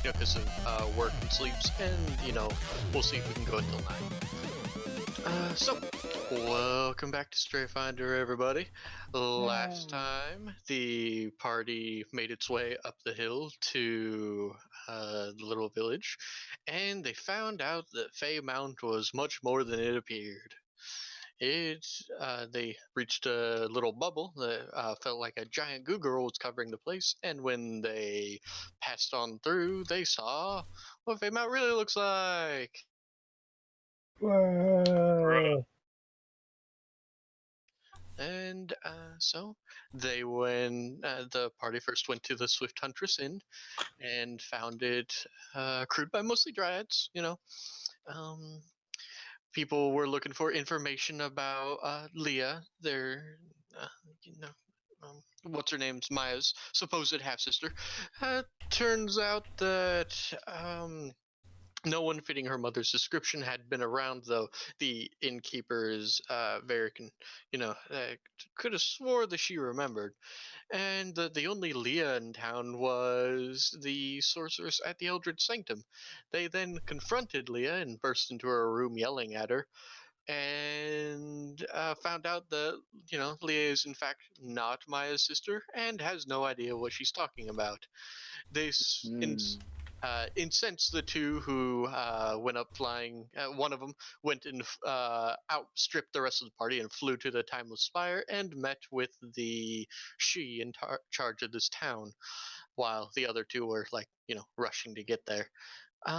because of work and sleeps, and we'll see if we can go until 9. So, welcome back to Strayfinder, everybody. Last time, the party made its way up the hill to the little village, and they found out that Fey Mount was much more than it appeared. They reached a little bubble that felt like a giant goo girl was covering the place, and when they passed on through, they saw what Fey Mount really looks like. Whoa. And so the party first went to the Swift Huntress Inn and found it crewed by mostly dryads. Um, People were looking for information about Leah, their, uh, you know, what's her name's Maya's supposed half sister. Turns out that no one fitting her mother's description had been around, though the innkeeper is could have swore that she remembered. And the only Leah in town was the sorceress at the Eldritch Sanctum. They then confronted Leah and burst into her room yelling at her, and found out that, Leah is in fact not Maya's sister and has no idea what she's talking about. This incensed the two who went up flying. One of them went and outstripped the rest of the party and flew to the Timeless Spire and met with the she in charge of this town, while the other two were rushing to get there.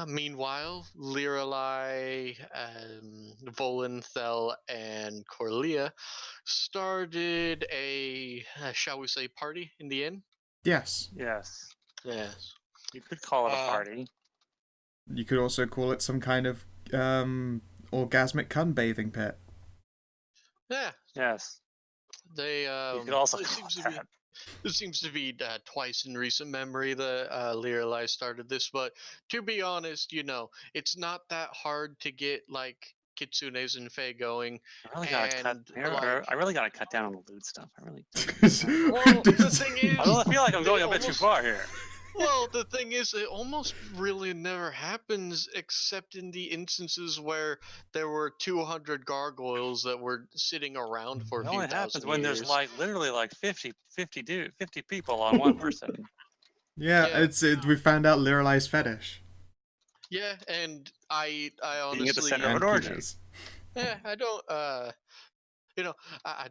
Meanwhile, Lirelai, Volenthel, and Corlia started a, shall we say, party in the inn. Yes. Yes. Yes. You could call it a party. You could also call it some kind of orgasmic bathing pit. Yeah. Yes. They. You could also call it that. It seems to be twice in recent memory that Lirelai started this, but to be honest, it's not that hard to get Kitsunes and Fae going. I really gotta cut down on the loot stuff. I really do. Well, the thing is, I feel like I'm going a bit too far here. Well, the thing is, it almost really never happens except in the instances where there were 200 gargoyles that were sitting around for a few thousand years. It only happens when there's literally 50 people on one person. Yeah. We found out Lirelai's fetish. Yeah, and I honestly being at the center of an orgy. Yeah, I don't I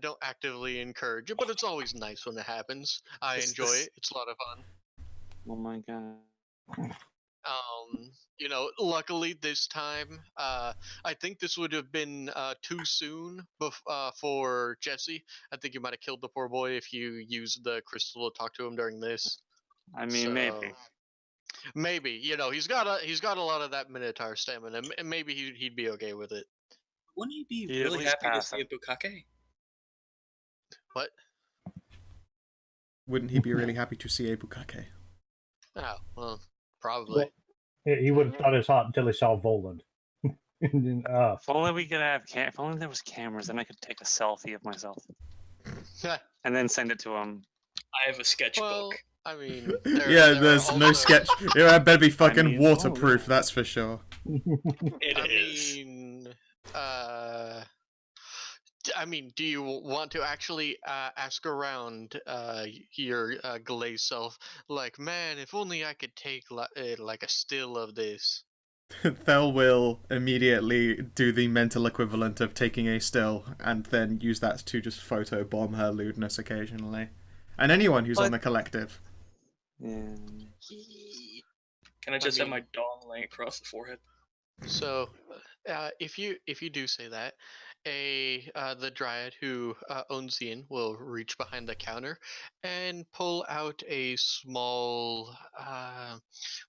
don't actively encourage it, but it's always nice when it happens. I enjoy it. It's a lot of fun. Oh my god. Luckily this time, I think this would have been too soon for Jesse. I think you might have killed the poor boy if you used the crystal to talk to him during this. I mean, maybe. He's got a lot of that Minotaur stamina, and maybe he'd be okay with it. Wouldn't he be really happy to see a Bukake? What? Wouldn't he be really happy to see a Bukake? Oh, well, probably. Well, he would have thought it was hot until he saw Voland. If only we could have if only there was cameras, then I could take a selfie of myself and then send it to him. I have a sketchbook. Well, I mean, there's no sketch. It better be fucking waterproof, that's for sure. I mean, do you want to actually ask around your glazed self, like, man, if only I could take like a still of this? Thel will immediately do the mental equivalent of taking a still and then use that to just photobomb her lewdness occasionally. And anyone who's on the collective. Yeah. Can I just have my dong laying across the forehead? So, if you do say that, the dryad who owns the inn will reach behind the counter and pull out a small.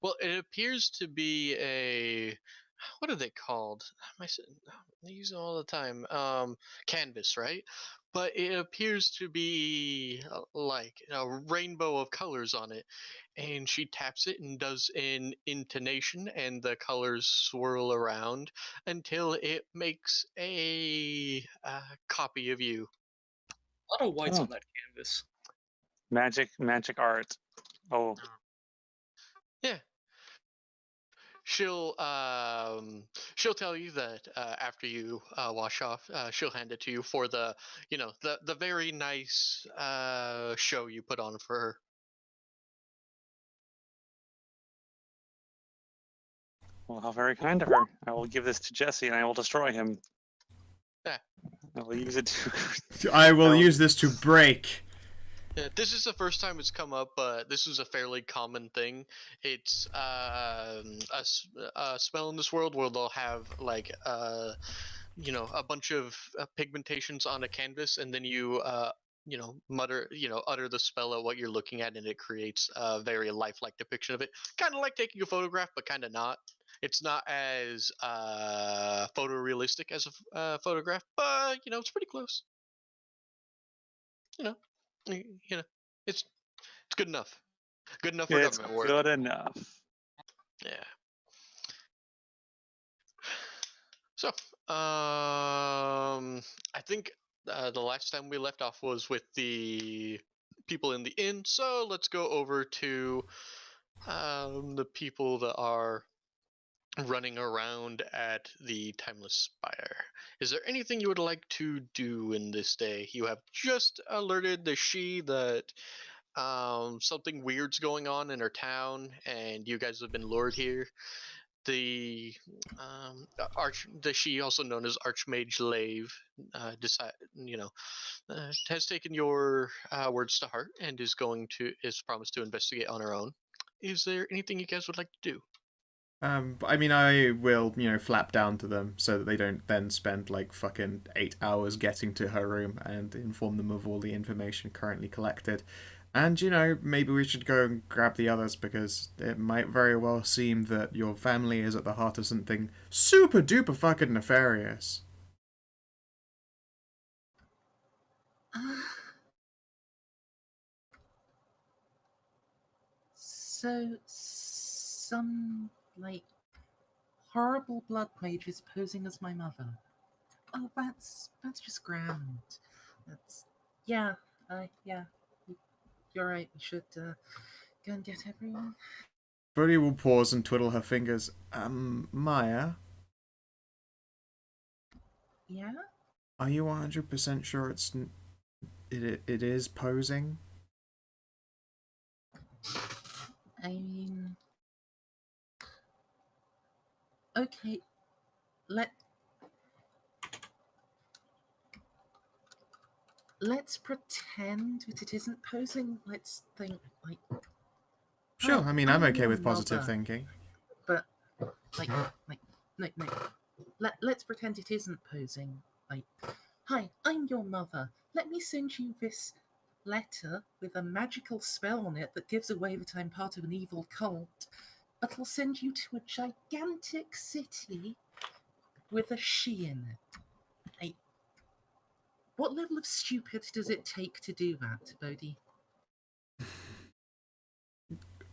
Well, it appears to be a. What are they called? I use them all the time. Canvas, right? But it appears to be like a rainbow of colors on it. And she taps it and does an intonation, and the colors swirl around until it makes a copy of you. A lot of whites on that canvas. Magic art. Oh. Yeah. she'll tell you that after you wash off, she'll hand it to you for the very nice show you put on for her. Well, how very kind of her. I will give this to Jesse and I will destroy him. Yeah. I will use it to... I will use this to break. Yeah, this is the first time it's come up, but this is a fairly common thing. It's a spell in this world where they'll have like a bunch of pigmentations on a canvas, and then you utter the spell at what you're looking at, and it creates a very lifelike depiction of it. Kind of like taking a photograph, but kind of not. It's not as photorealistic as a photograph, but it's pretty close. You know, you know, it's good enough. Good enough for It's government work. good enough. Yeah. So, I think the last time we left off was with the people in the inn. So let's go over to the people that are running around at the Timeless Spire. Is there anything you would like to do in this day? You have just alerted the Sidhe that something weird's going on in her town, and you guys have been lured here. The the Sidhe, also known as Archmage Lave, has taken your words to heart and is promised to investigate on her own. Is there anything you guys would like to do? I mean, I will, flap down to them so that they don't then spend like fucking 8 hours getting to her room and inform them of all the information currently collected. And, maybe we should go and grab the others because it might very well seem that your family is at the heart of something super duper fucking nefarious. So, some, horrible blood mage is posing as my mother. Oh, that's just grand. Yeah, you're right, we should, go and get everyone. Brody will pause and twiddle her fingers. Maya? Yeah? Are you 100% sure it is posing? I mean... Okay, let's pretend that it isn't posing. Let's think, Sure, hi, I mean, I'm okay your with positive mother. thinking. But, no. Let's pretend it isn't posing. Hi, I'm your mother. Let me send you this letter with a magical spell on it that gives away that I'm part of an evil cult. But I'll send you to a gigantic city with a Sidhe in it. What level of stupid does it take to do that, Bodhi?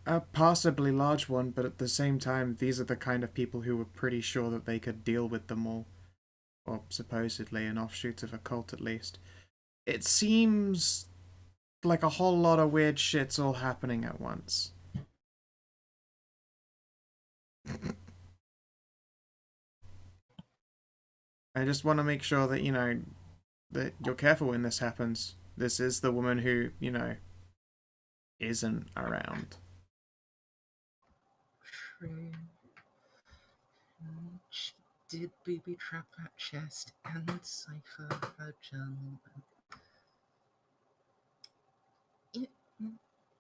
A possibly large one, but at the same time, these are the kind of people who were pretty sure that they could deal with them all. Or supposedly an offshoot of a cult, at least. It seems like a whole lot of weird shit's all happening at once. I just want to make sure that, that you're careful when this happens. This is the woman who, isn't around. True. She did booby trap that chest and cipher her journal.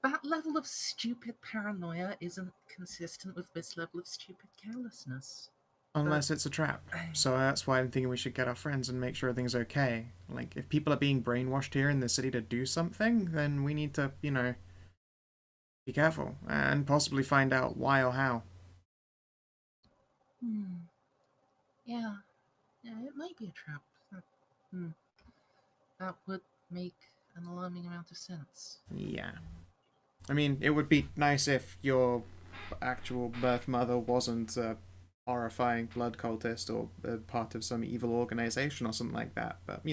That level of stupid paranoia isn't consistent with this level of stupid carelessness. Unless it's a trap. So that's why I'm thinking we should get our friends and make sure everything's okay. Like, if people are being brainwashed here in the city to do something, then we need to, be careful and possibly find out why or how. Yeah, it might be a trap. That would make an alarming amount of sense. Yeah. I mean, it would be nice if your actual birth mother wasn't a horrifying blood cultist or part of some evil organization or something like that, but,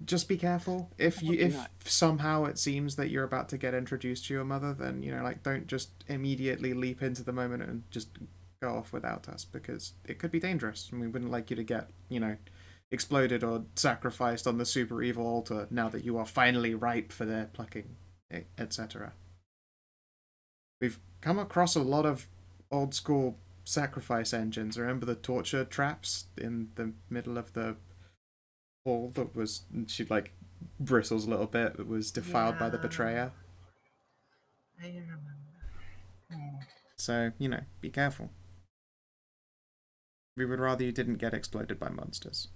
just be careful. If Probably if not. somehow it seems that you're about to get introduced to your mother, then like don't just immediately leap into the moment and just go off without us, because it could be dangerous, and we wouldn't like you to get exploded or sacrificed on the super evil altar now that you are finally ripe for their plucking, etc. We've come across a lot of old school sacrifice engines. Remember the torture traps in the middle of the hall that was, she like bristles a little bit, it was defiled by the Yeah. betrayer. I remember. Hmm. So, be careful. We would rather you didn't get exploded by monsters.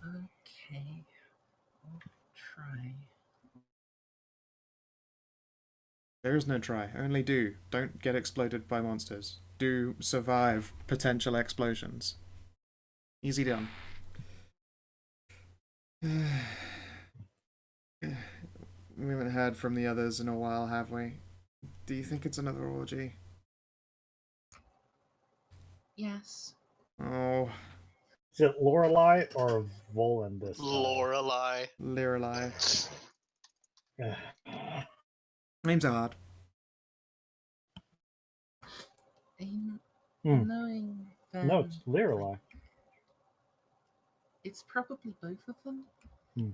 Okay. I'll try. There is no try, only do. Don't get exploded by monsters. Do survive potential explosions. Easy done. We haven't heard from the others in a while, have we? Do you think it's another orgy? Yes. Oh, Is it Lorelei or Volan this time? Lorelei. Lorelei. Ugh. Names are hard. Knowing them, No, it's Lorelei. it's probably both of them. Hmm.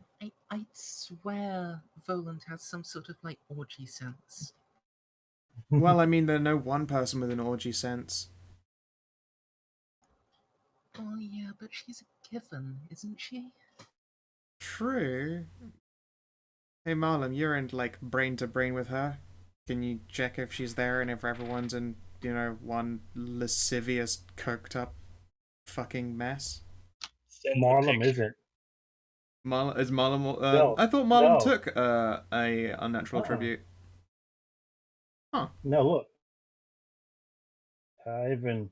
I'd swear Voland has some sort of like orgy sense. Well, I mean, there's no one person with an orgy sense. Oh yeah, but she's a given, isn't she? True. Hey, Marlon, you're in, like, brain to brain with her. Can you check if she's there and if everyone's in, one lascivious, coked up fucking mess? Send the Marlem picture. isn't. Marlon, is Marlon, No, I thought Marlon no. took, a unnatural tribute. No, look. Even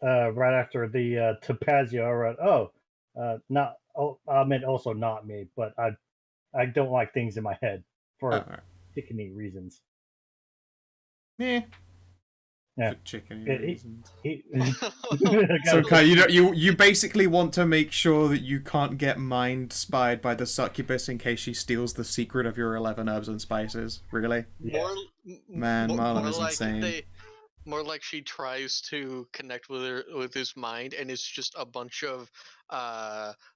right after the Topazio, I wrote, not. Oh, I meant also not me, but I don't like things in my head for Alright. chickeny reasons. Yeah. Yeah. For chicken He- reasons. So, So, Kai, you basically want to make sure that you can't get mind spied by the succubus in case she steals the secret of your 11 herbs and spices. Really? More, Man, Marlon is like insane. more like she tries to connect with his mind, and it's just a bunch of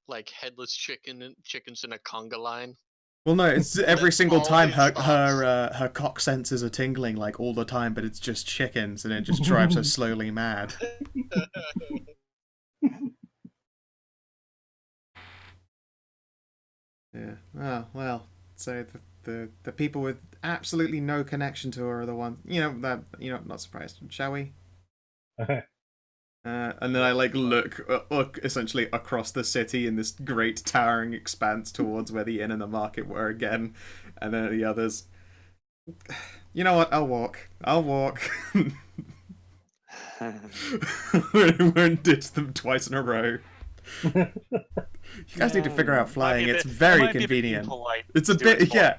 like headless chickens in a conga line. Well, no, it's every single all time his her thoughts. her cock senses are tingling like all the time, but it's just chickens, and it just drives her slowly mad. Yeah. Oh, well. So the people with absolutely no connection to her are the ones. That I'm not surprised. Shall we? And then I look essentially across the city in this great towering expanse towards where the inn and the market were again, and then the others. You know what? I'll walk. We won't ditch them twice in a row. You guys need to figure out flying. It's very convenient. It's a bit, yeah.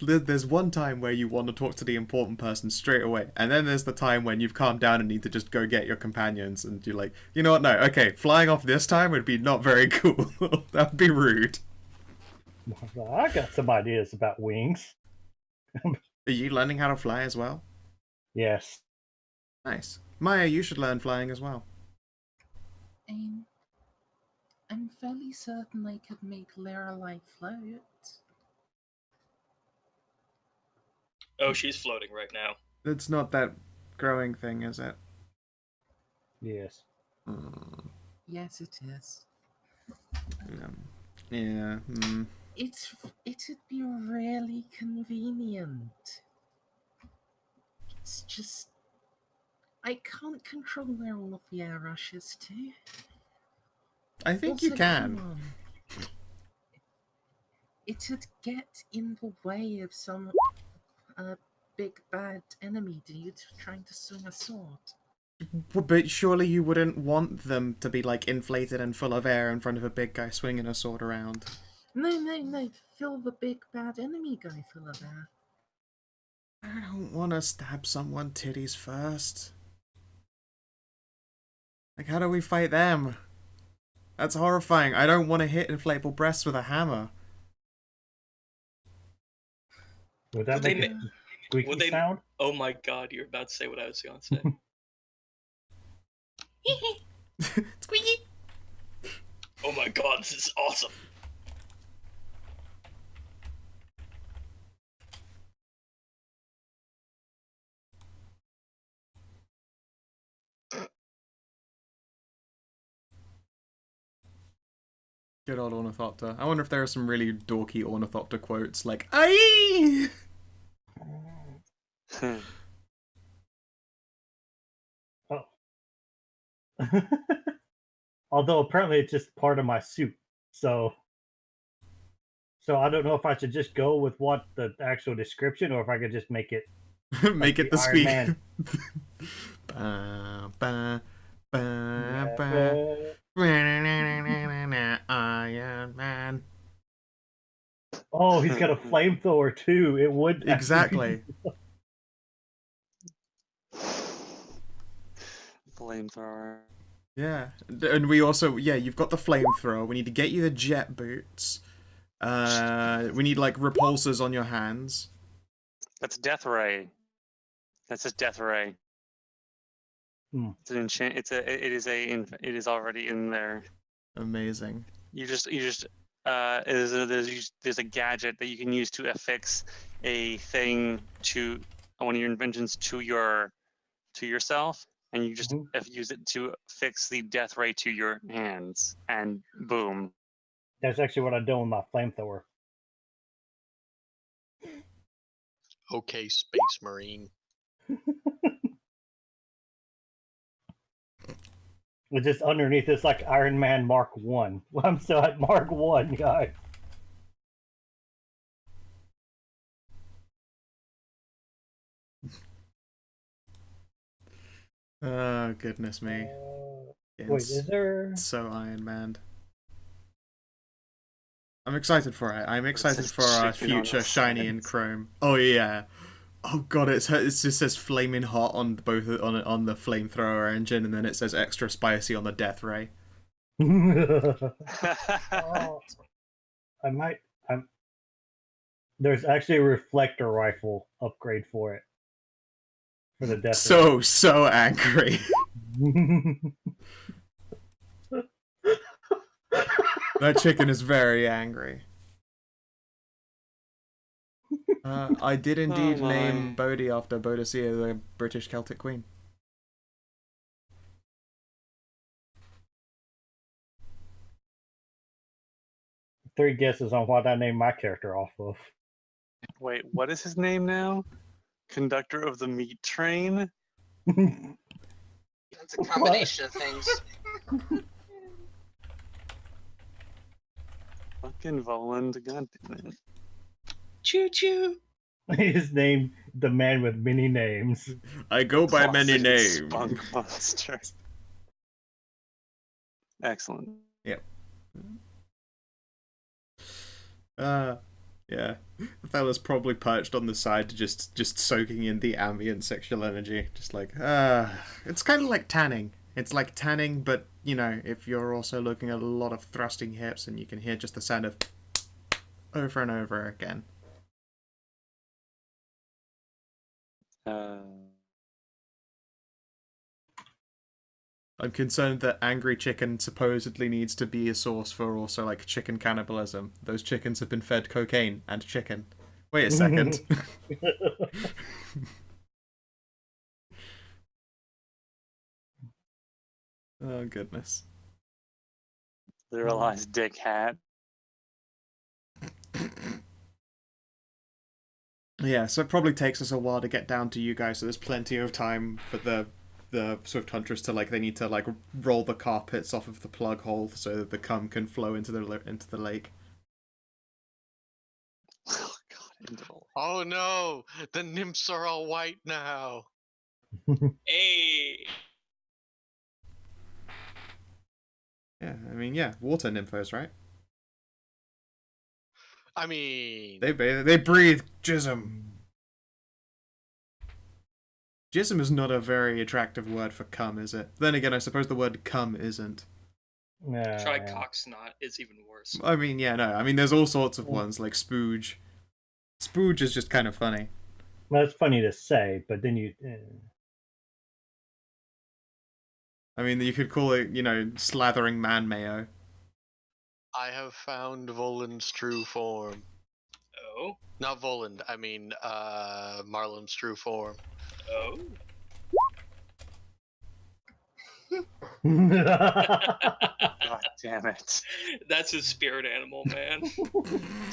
There's one time where you want to talk to the important person straight away, and then there's the time when you've calmed down and need to just go get your companions, and you're like, you know what? No, okay, flying off this time would be not very cool. That'd be rude. I got some ideas about wings. Are you learning how to fly as well? Yes. Nice. Maya, you should learn flying as well. I'm fairly certain I could make Lorelei float. Oh, she's floating right now. It's not that growing thing, is it? Yes. Yes, it is. Yeah. It'd be really convenient. It's just I can't control where all of the air rushes to. I think Also, you can. come on. It'd get in the way of some big bad enemy dude trying to swing a sword. But surely you wouldn't want them to be like inflated and full of air in front of a big guy swinging a sword around. No. Fill the big bad enemy guy full of air. I don't want to stab someone titties first. Like, how do we fight them? That's horrifying. I don't want to hit inflatable breasts with a hammer. Would that Would they make a ma- squeaky would they- sound? Oh my god, you're about to say what I was going to say. Squeaky. Oh my god, this is awesome. Good old Ornithopter. I wonder if there are some really dorky Ornithopter quotes like "Aye." Oh. Although apparently it's just part of my suit, so I don't know if I should just go with what the actual description, or if I could just make it Make it the Iron squeak. Man. Ba, ba, ba, ba. Iron Man. Oh, he's got a flamethrower too. It would have to be- Exactly. Flamethrower. Yeah, and we also you've got the flamethrower. We need to get you the jet boots. We need like repulsors on your hands. That's Death Ray. That's just Death Ray. Hmm. It's an enchant. It is already in there. Amazing. There's a gadget that you can use to affix a thing to one of your inventions to yourself, and you just use it to fix the death ray to your hands, and boom. That's actually what I do with my flamethrower. Okay, Space Marine. It's just underneath. It's like Iron Man Mark 1. I'm still at Mark 1, guys. Oh, goodness me. Wait, is there... So Iron Man. I'm excited for it. I'm excited says for our chicken on future the shiny and chrome. Oh yeah. Oh god, it just says flaming hot on both on the flamethrower engine, and then it says extra spicy on the death ray. Oh, There's actually a reflector rifle upgrade for it. For the death So angry. That chicken is very angry. I did indeed Oh my. name Bodhi after Boadicea, the British Celtic queen. Three guesses on what I named my character off of. Wait, what is his name now? Conductor of the meat train? It's a combination of things. Fucking Voland, god damn it. Choo choo. His name, the man with many names. I go by many Closeted names. Spunk monster. Excellent. Yep. Yeah. The fella's probably perched on the side, just soaking in the ambient sexual energy. Just like, it's kind of like tanning. It's like tanning, but, you know, if you're also looking at a lot of thrusting hips and you can hear just the sound of over and over again. I'm concerned that Angry Chicken supposedly needs to be a source for also, like, chicken cannibalism. Those chickens have been fed cocaine and chicken. Wait a second. Oh, goodness. Literalized dick hat. Yeah, so it probably takes us a while to get down to you guys, so there's plenty of time for the Swift Hunters to, like, they need to, like, roll the carpets off of the plug hole so that the cum can flow into the lake. Oh god, interval. Oh no! The nymphs are all white now! Hey. Yeah, I mean, yeah, water nymphos, right? I mean... They breathe jism. Jism is not a very attractive word for cum, is it? Then again, I suppose the word cum isn't. Try yeah. Cocksnot. It's even worse. I mean, yeah, no. I mean, there's all sorts of ones like Spooge. Spooge is just kind of funny. Well, it's funny to say, but then you. I mean, you could call it, slathering man mayo. I have found Voland's true form. Oh, Not Voland, I mean Marlin's true form. oh. God damn it. That's his spirit animal, man.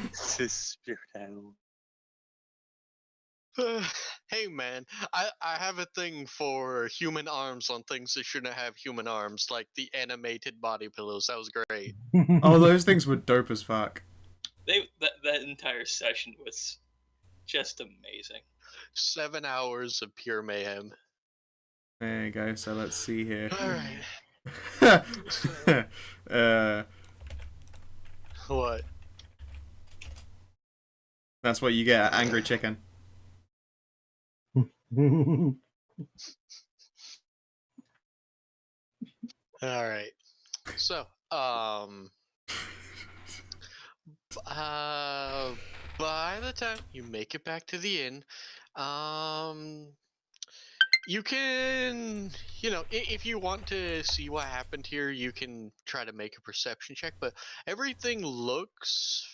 It's his spirit animal. Hey man, I have a thing for human arms on things that shouldn't have human arms, like the animated body pillows. That was great. Oh, those things were dope as fuck. That entire session was just amazing. 7 hours of pure mayhem. There you go. So let's see here. Alright. What? That's what you get, angry chicken. Alright. So, by the time you make it back to the inn, you can, if you want to see what happened here, you can try to make a perception check, but everything looks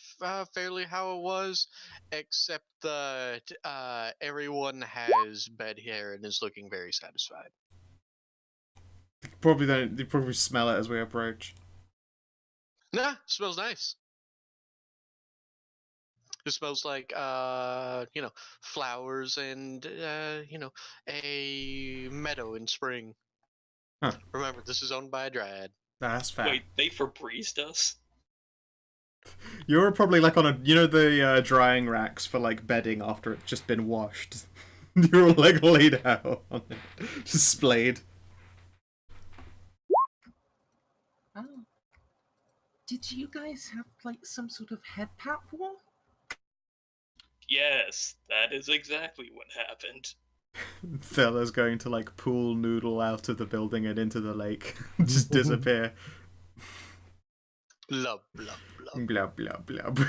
fairly how it was, except that everyone has bed hair and is looking very satisfied. They probably smell it as we approach. Nah, smells nice. It smells like, flowers and, a meadow in spring. Huh. Remember, this is owned by a dryad. That's fair. Wait, they Febrezed us? You're probably like on the drying racks for like bedding after it's just been washed. You're all like laid out on it, just splayed. Oh. Did you guys have like some sort of head pat war? Yes, that is exactly what happened. Fella's going to like pool noodle out of the building and into the lake, just disappear. Blub, blub, blub. Blah blah blah.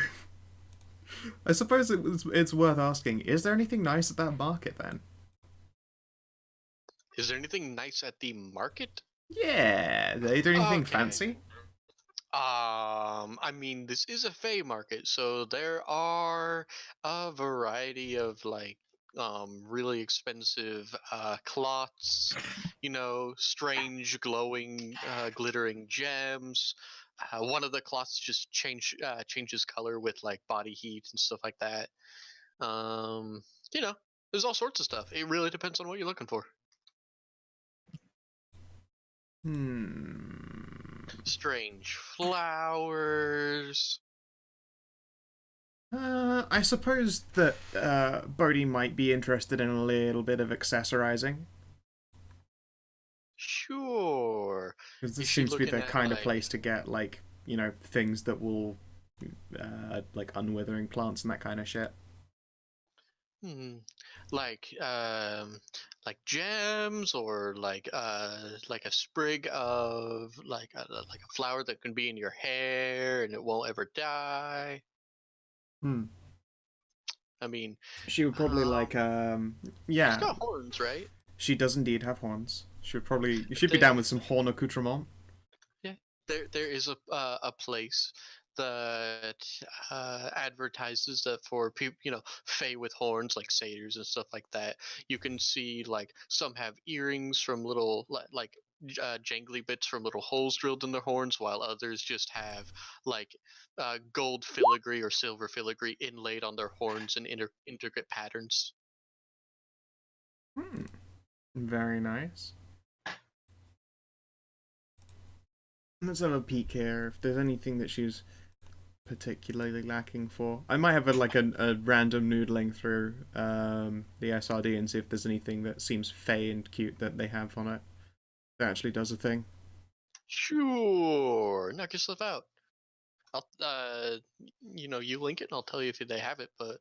I suppose it's worth asking: is there anything nice at that market then? Is there anything nice at the market? Yeah, they do anything Okay. fancy? I mean, this is a Fey market, so there are a variety of like really expensive cloths, strange glowing glittering gems. One of the cloths just changes color with like body heat and stuff like that. You know, there's all sorts of stuff. It really depends on what you're looking for. Strange flowers. I suppose that Bodhi might be interested in a little bit of accessorizing. Sure. Because this Is she seems to be looking the at, kind of like- place to get, like, things that will, like, unwithering plants and that kind of shit. Like gems, or like a sprig of like a flower that can be in your hair and it won't ever die. I mean, She would probably she's yeah, got horns, right? she does indeed have horns. She'd be down with some horn accoutrement. Yeah, there is a place that advertises that for people, fae with horns, like satyrs and stuff like that. You can see like some have earrings from little like jangly bits from little holes drilled in their horns, while others just have like gold filigree or silver filigree inlaid on their horns in intricate patterns. Very nice. Let's have a peek here. If there's anything that she's particularly lacking for, I might have a random noodling through the SRD and see if there's anything that seems fey and cute that they have on it that actually does a thing. Sure, knock yourself out. I'll you link it and I'll tell you if they have it, but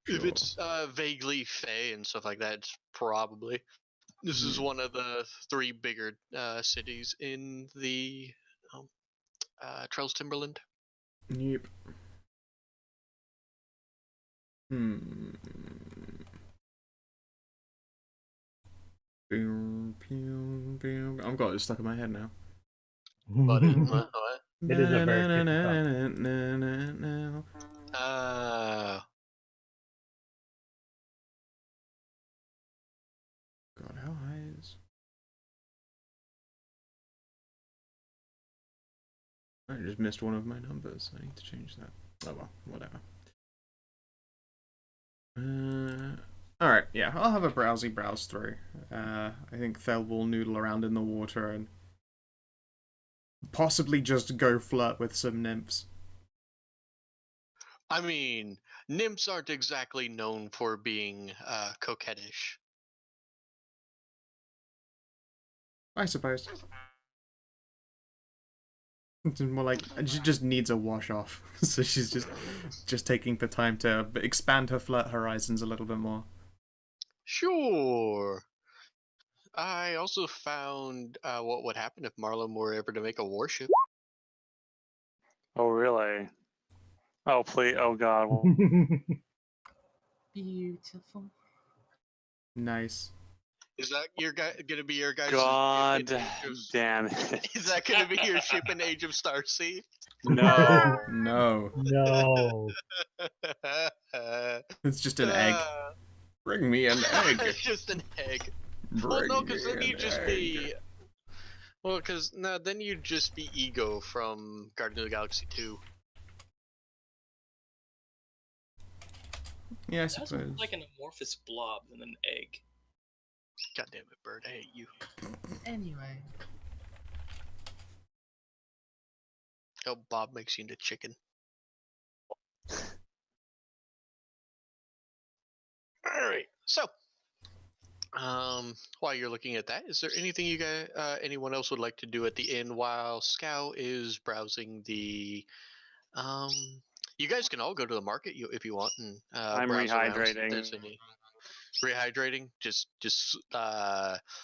if Sure. it's vaguely fey and stuff like that, it's probably. This is one of the 3 bigger cities in the Charles Timberland. Yep. Hmm. Boom, pew, pew. I've got it stuck in my head now. But what? It is a very good God, how high is? I just missed one of my numbers. I need to change that. Oh well, whatever. Alright, yeah, I'll have a browse through. I think Thel will noodle around in the water and possibly just go flirt with some nymphs. I mean, nymphs aren't exactly known for being coquettish. I suppose. It's more like she just needs a wash off, so she's just taking the time to expand her flirt horizons a little bit more. Sure. I also found what would happen if Marlon were ever to make a warship. Oh, really? Oh, please. Oh, God. stuff. Beautiful. Nice. Is that your gonna be your guys' God ship in Age of... damn it. Is that gonna be your ship in Age of Starseed? No. No. No. It's just an egg. Bring me an egg. It's just an egg. Bring Well, no, because me then an you'd just egg. be. Well, because no, then you'd just be Ego from Guardians of the Galaxy 2. Yeah, I That suppose. sounds like an amorphous blob than an egg. God damn it, Bird! I hate you. Anyway, Oh, Bob makes you into chicken. All right, so while you're looking at that, is there anything you guys, anyone else would like to do at the inn while Scow is browsing the? You guys can all go to the market if you want and I'm browse around. See if rehydrating. there's any rehydrating. Just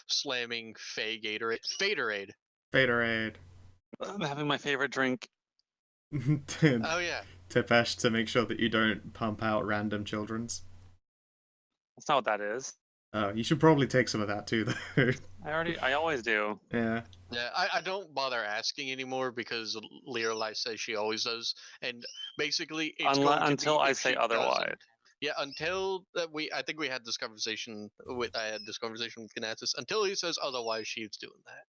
slamming Fey Gatorade. Faderade. Faderade. I'm having my favorite drink. Oh yeah. Tipesh, to make sure that you don't pump out random children's. That's not what that is. You should probably take some of that too, though. I always do. Yeah. Yeah, I don't bother asking anymore because Lirelai says she always does, and basically it's going to Until be I if say she otherwise. doesn't. Yeah, until I think we had this conversation with Kanatis. Until he says otherwise, she's doing that.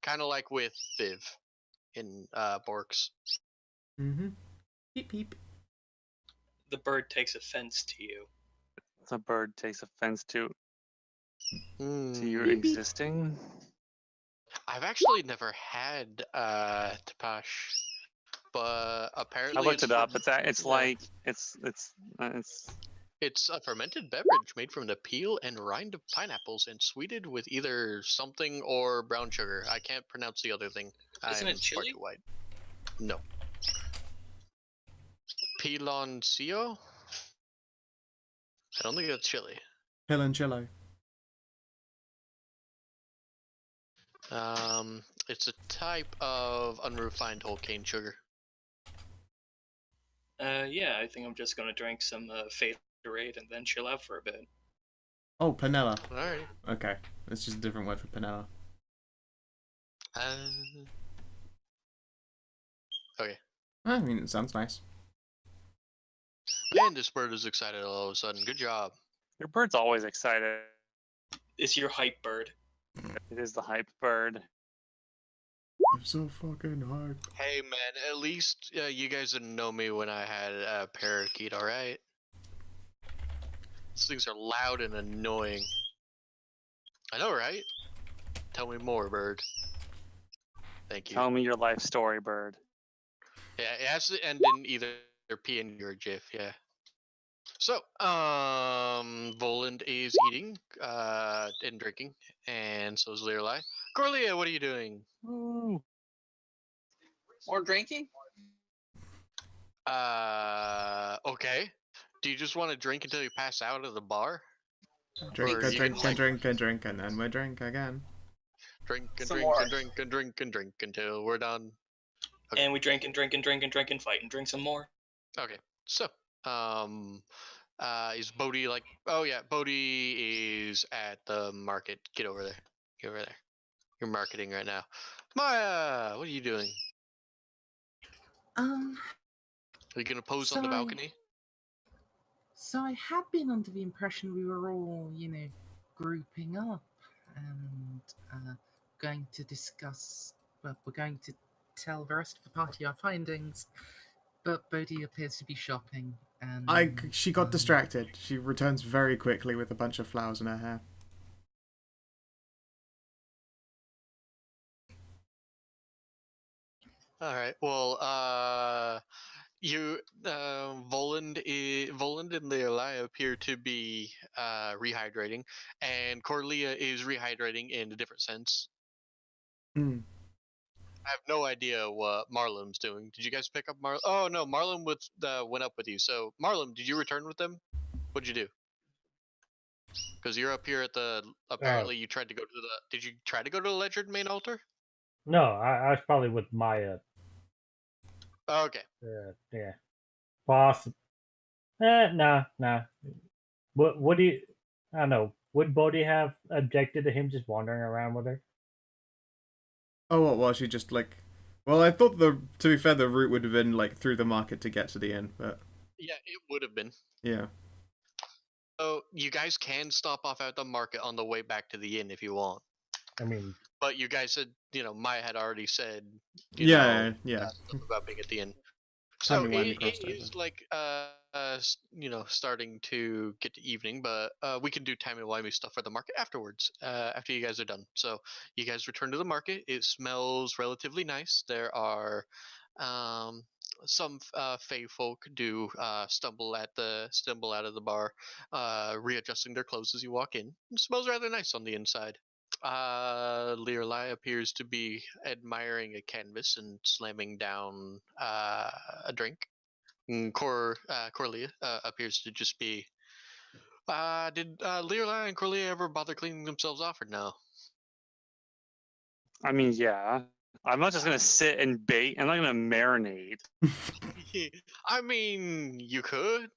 Kind of like with Viv in Borks. Mm-hmm. Peep peep. The bird takes offense to you. The bird takes offense to you Mm. existing. I've actually never had Tapash, but apparently I looked it up. yeah. It's a fermented beverage made from the peel and rind of pineapples and sweetened with either something or brown sugar. I can't pronounce the other thing. Isn't it far chili? too wide. No. Piloncillo? I don't think that's chili. Piloncillo. It's a type of unrefined whole cane sugar. Yeah, I think I'm just gonna drink some Faderade and then chill out for a bit. Oh, panella. Alright. Okay. That's just a different word for panella. Okay. I mean, it sounds nice. Man, this bird is excited all of a sudden. Good job. Your bird's always excited. It's your hype bird. It is the hype bird. I'm so fucking hard. Hey man, at least you guys didn't know me when I had a parakeet, alright? These things are loud and annoying. I know, right? Tell me more, bird. Thank you. Tell me your life story, bird. Yeah, it has to end in either P and or GIF, yeah. So, Voland is eating, and drinking, and so is Lirelai. Corlia, what are you doing? Ooh. More drinking? Okay. Do you just want to drink until you pass out at the bar? Drink, Or you drink, can, like, drink, drink, and then we drink again. Drink and Some drink more. and drink and drink and drink until we're done. Okay. And we drink and drink and drink and drink and fight and drink some more. Okay. So, is Bodhi like? Oh yeah, Bodhi is at the market. Get over there. Get over there. You're marketing right now. Maya, what are you doing? Um, Are you gonna pose on the Sorry. balcony? so I had been under the impression we were all, grouping up and going to discuss. Well, we're going to tell the rest of the party our findings. But Bodhi appears to be shopping, and She got distracted. She returns very quickly with a bunch of flowers in her hair. All right. Well, Voland and Leolai appear to be rehydrating, and Corlia is rehydrating in a different sense. Hmm. I have no idea what Marlon's doing. Did you guys pick up Marlon? Oh no, Marlon went up with you. So Marlon, did you return with them? What'd you do? Because you're up here at the. Apparently, you tried to go to the. Did you try to go to the Ledger main altar? No, I was probably with Maya. Okay. Yeah. Boss. Nah. What do you? I don't know. Would Bodhi have objected to him just wandering around with her? Oh, what was she just like? Well, I thought to be fair, the route would have been like through the market to get to the inn, but Yeah, it would have been. yeah. So you guys can stop off at the market on the way back to the inn if you want. I mean, But you guys said, Maya had already said, Yeah. stuff about being at the inn. So Timey-wimey it crossover. is like, starting to get to evening, but we can do timey-wimey stuff for the market afterwards, after you guys are done. So you guys return to the market. It smells relatively nice. There are some fey folk do stumble out of the bar, readjusting their clothes as you walk in. It smells rather nice on the inside. Learlai appears to be admiring a canvas and slamming down a drink. And Corlia appears to just be. Did Learlai and Corlia ever bother cleaning themselves off or no? I mean, yeah. I'm not just gonna sit and bait. I'm not gonna marinate. I mean, you could.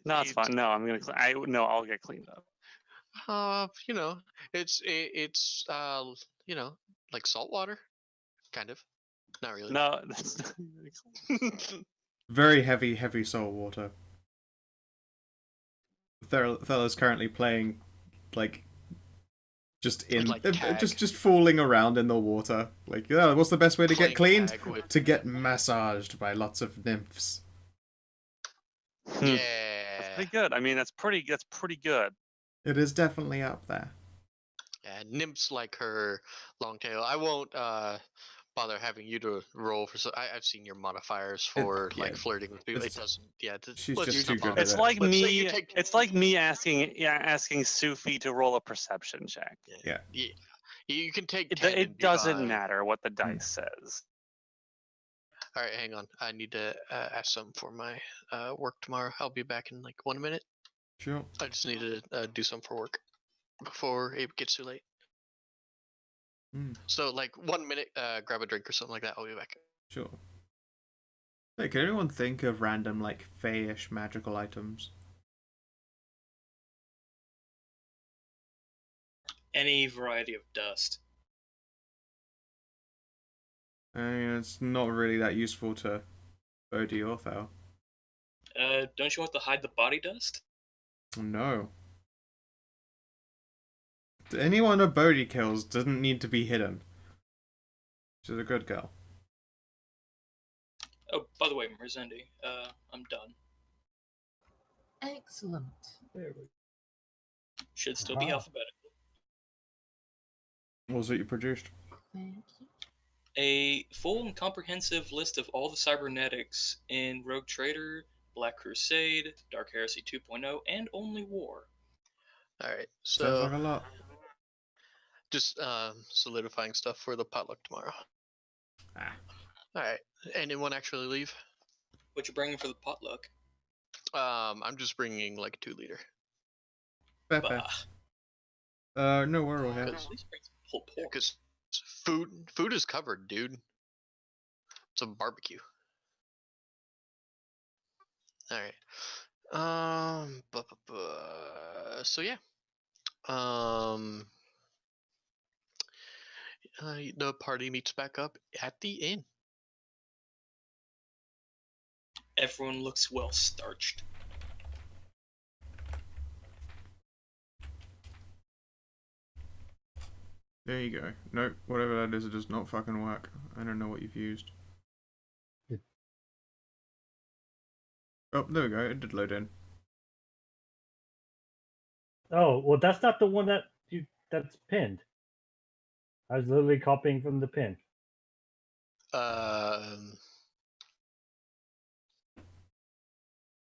No, it's fine. No, I'm gonna. No, I'll get cleaned up. It's like salt water, kind of. Not really. No, that's not. Very heavy salt water. Fella's currently playing, like, just in, Like tag. just falling around in the water. Like, yeah, what's the best way to get Playing cleaned? tag with- To get massaged by lots of nymphs. Yeah. That's pretty good. I mean, that's pretty good. It is definitely up there. Yeah, nymphs like her long tail. I won't bother having you to roll for. I've seen your modifiers for yeah, like flirting with people. It it's- doesn't. Yeah, she's let's just do too good something. at It's it. like Let's say me. you take- It's like me asking Sufi to roll a perception check. Yeah. You can take It, 10 and it be doesn't fine. matter what the dice says. All right, hang on. I need to ask something for my work tomorrow. I'll be back in like 1 minute. Sure. I just need to do something for work before it gets too late. Mm, So like 1 minute, grab a drink or something like that. I'll be back. sure. Hey, can anyone think of random, like, fey-ish magical items? Any variety of dust. I mean, it's not really that useful to Bodhi or Thal. Don't you want to hide the body dust? No. Anyone a Bodhi kills doesn't need to be hidden. She's a good girl. Oh, by the way, Merzendi, I'm done. Excellent. Should still be Wow. alphabetical. What was it you produced? Thank you. A full and comprehensive list of all the cybernetics in Rogue Trader, Black Crusade, Dark Heresy 2.0, and Only War. All right. Sounds So like a lot. just solidifying stuff for the potluck tomorrow. Ah. All right. Anyone actually leave? What you bringing for the potluck? I'm just bringing like a 2-liter. Fair. Bah, No, we're all here. at least bring some pulled pork. Because food is covered, dude. some barbecue. All right. So yeah. The party meets back up at the inn. Everyone looks well starched. There you go. Nope, whatever that is, it does not fucking work. I don't know what you've used. Oh, there we go. It did load in. Oh, well, that's not the one that's pinned. I was literally copying from the pin.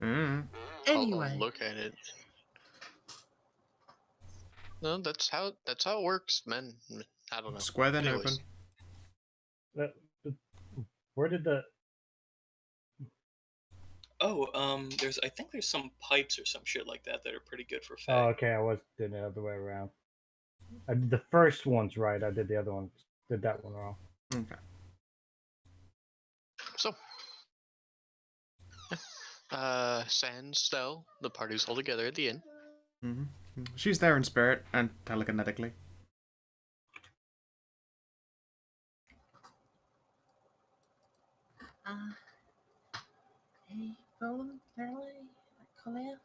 Mm. Anyway, I'll look at it. No, that's how it works, man. I don't know. Square then Anyways. open. Where did the? Oh, I think there's some pipes or some shit like that are pretty good for Fae. Oh, okay. I was doing it the other way around. I did the first one's right. I did the other one. Did that one wrong. Okay. So, Sans, Stell, the party's all together at the inn. Mm-hmm. She's there in spirit and telekinetically. Hey, voluntarily, Collier,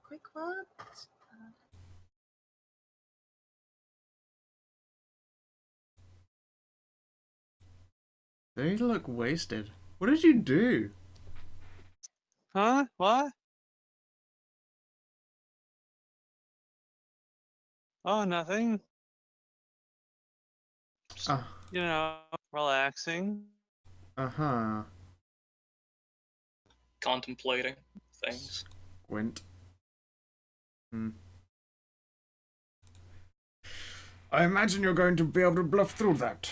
quick word. They look wasted. What did you do? Huh? What? Oh, nothing. Just, relaxing. Uh-huh. Contemplating things. Squint. I imagine you're going to be able to bluff through that.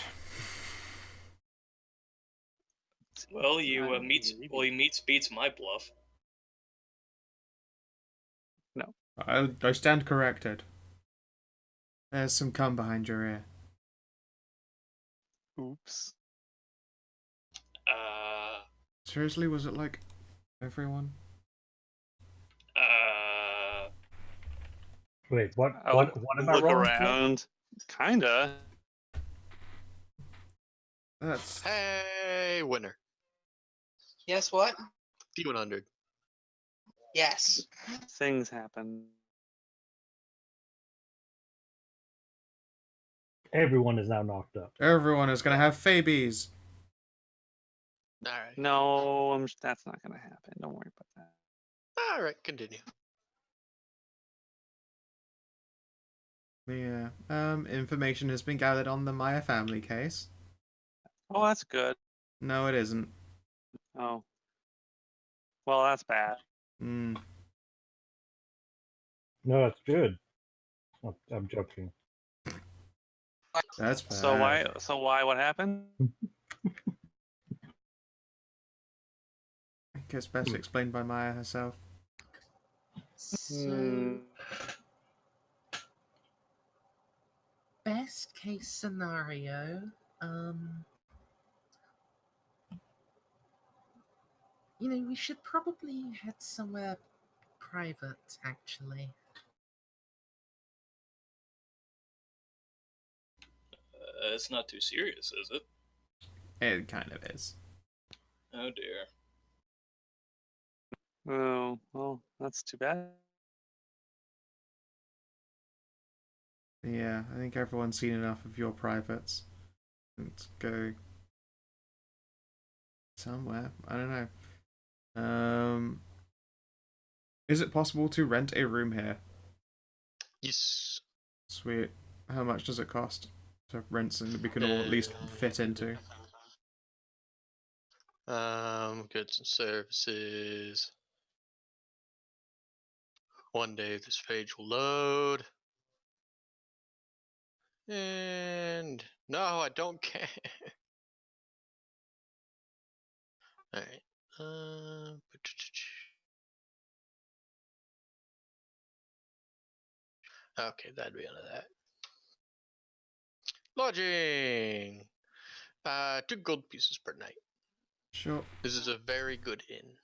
Well, you meets beats my bluff. No. I stand corrected. There's some cum behind your ear. Oops. Seriously, was it like everyone? Wait, what? Oh, What am I look wrong? around. Kinda. That's Hey, winner. Yes, what? D100. Yes. Things happen. Everyone is now knocked up. everyone is gonna have babies. All right. No, that's not gonna happen. Don't worry about that. All right, continue. Yeah. Information has been gathered on the Maya family case. Oh, that's good. No, it isn't. Oh. Well, that's bad. Hmm. No, that's good. Oh, I'm joking. That's bad. So why? What happened? I guess best explained by Maya herself. So, best case scenario, we should probably head somewhere private, actually. It's not too serious, is it? It kind of is. Oh dear. Oh, well, that's too bad. Yeah, I think everyone's seen enough of your privates. Let's go somewhere. I don't know. Is it possible to rent a room here? Yes. Sweet. How much does it cost to rent something that we can all at least fit into? Goods and services. One day this page will load. And no, I don't care. All right. Okay, that'd be under that. Lodging. 2 gold pieces per night. Sure. This is a very good inn.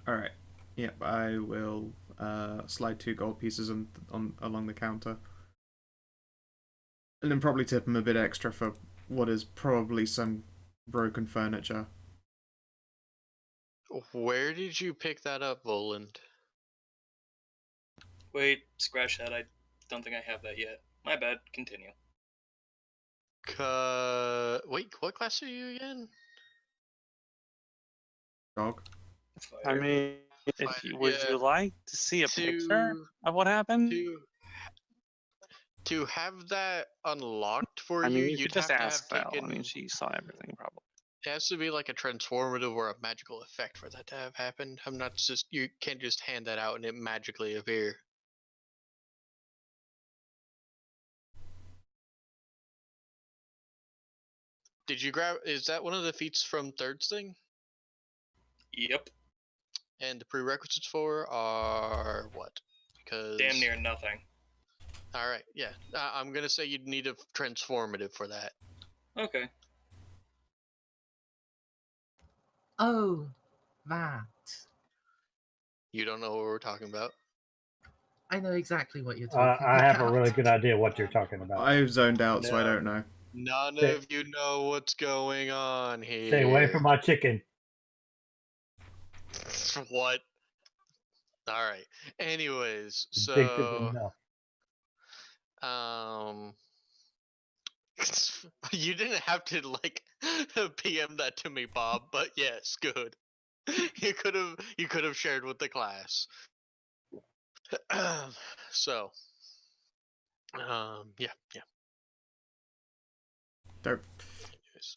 Alright. Yep, I will slide 2 gold pieces on along the counter. And then probably tip him a bit extra for what is probably some broken furniture. Where did you pick that up, Voland? Wait, scratch that. I don't think I have that yet. My bad. Continue. Wait, what class are you again? Dog. I Fire. mean, if you, would Yeah, you like to see a picture to of what happened? to have that unlocked for I you, mean, you could you'd just have to ask have Val. taken. I mean, she saw everything probably. It has to be like a transformative or a magical effect for that to have happened. I'm not just you can't just hand that out and it magically appear. Did you grab? Is that one of the feats from Third Thing? Yep. And the prerequisites for are what? Because Damn near nothing. All right, yeah. I'm gonna say you'd need a transformative for that. Okay. Oh, that. You don't know what we're talking about. I know exactly what you're talking I about. have a really good idea what you're talking about. I've zoned out, so I No. don't know. None Stay- of you know what's going on here. Stay away from my chicken. What? All right. Anyways, Addictive so enough. you didn't have to like PM that to me, Bob, but yes, good. You could have shared with the class. So, yeah. Dope. Anyways,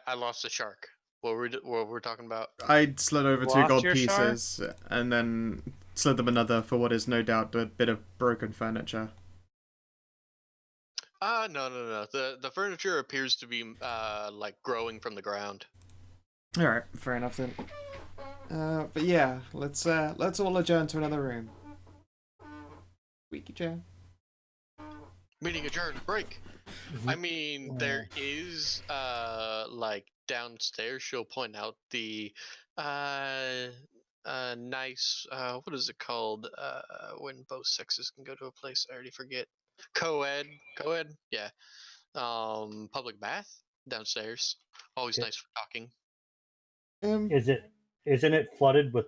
I lost the shark. What we're talking about? I slid over 2 Lost gold your shark? pieces and then slid them another for what is no doubt a bit of broken furniture. No. The furniture appears to be like growing from the ground. Alright, fair enough then. But yeah, let's all adjourn to another room. Squeaky chair. Meeting adjourned. Break. I mean, there is like downstairs. She'll point out the nice what is it called when both sexes can go to a place. I already forget. Co-ed. Yeah. Public bath downstairs. Always Yeah. nice for talking. Isn't it flooded with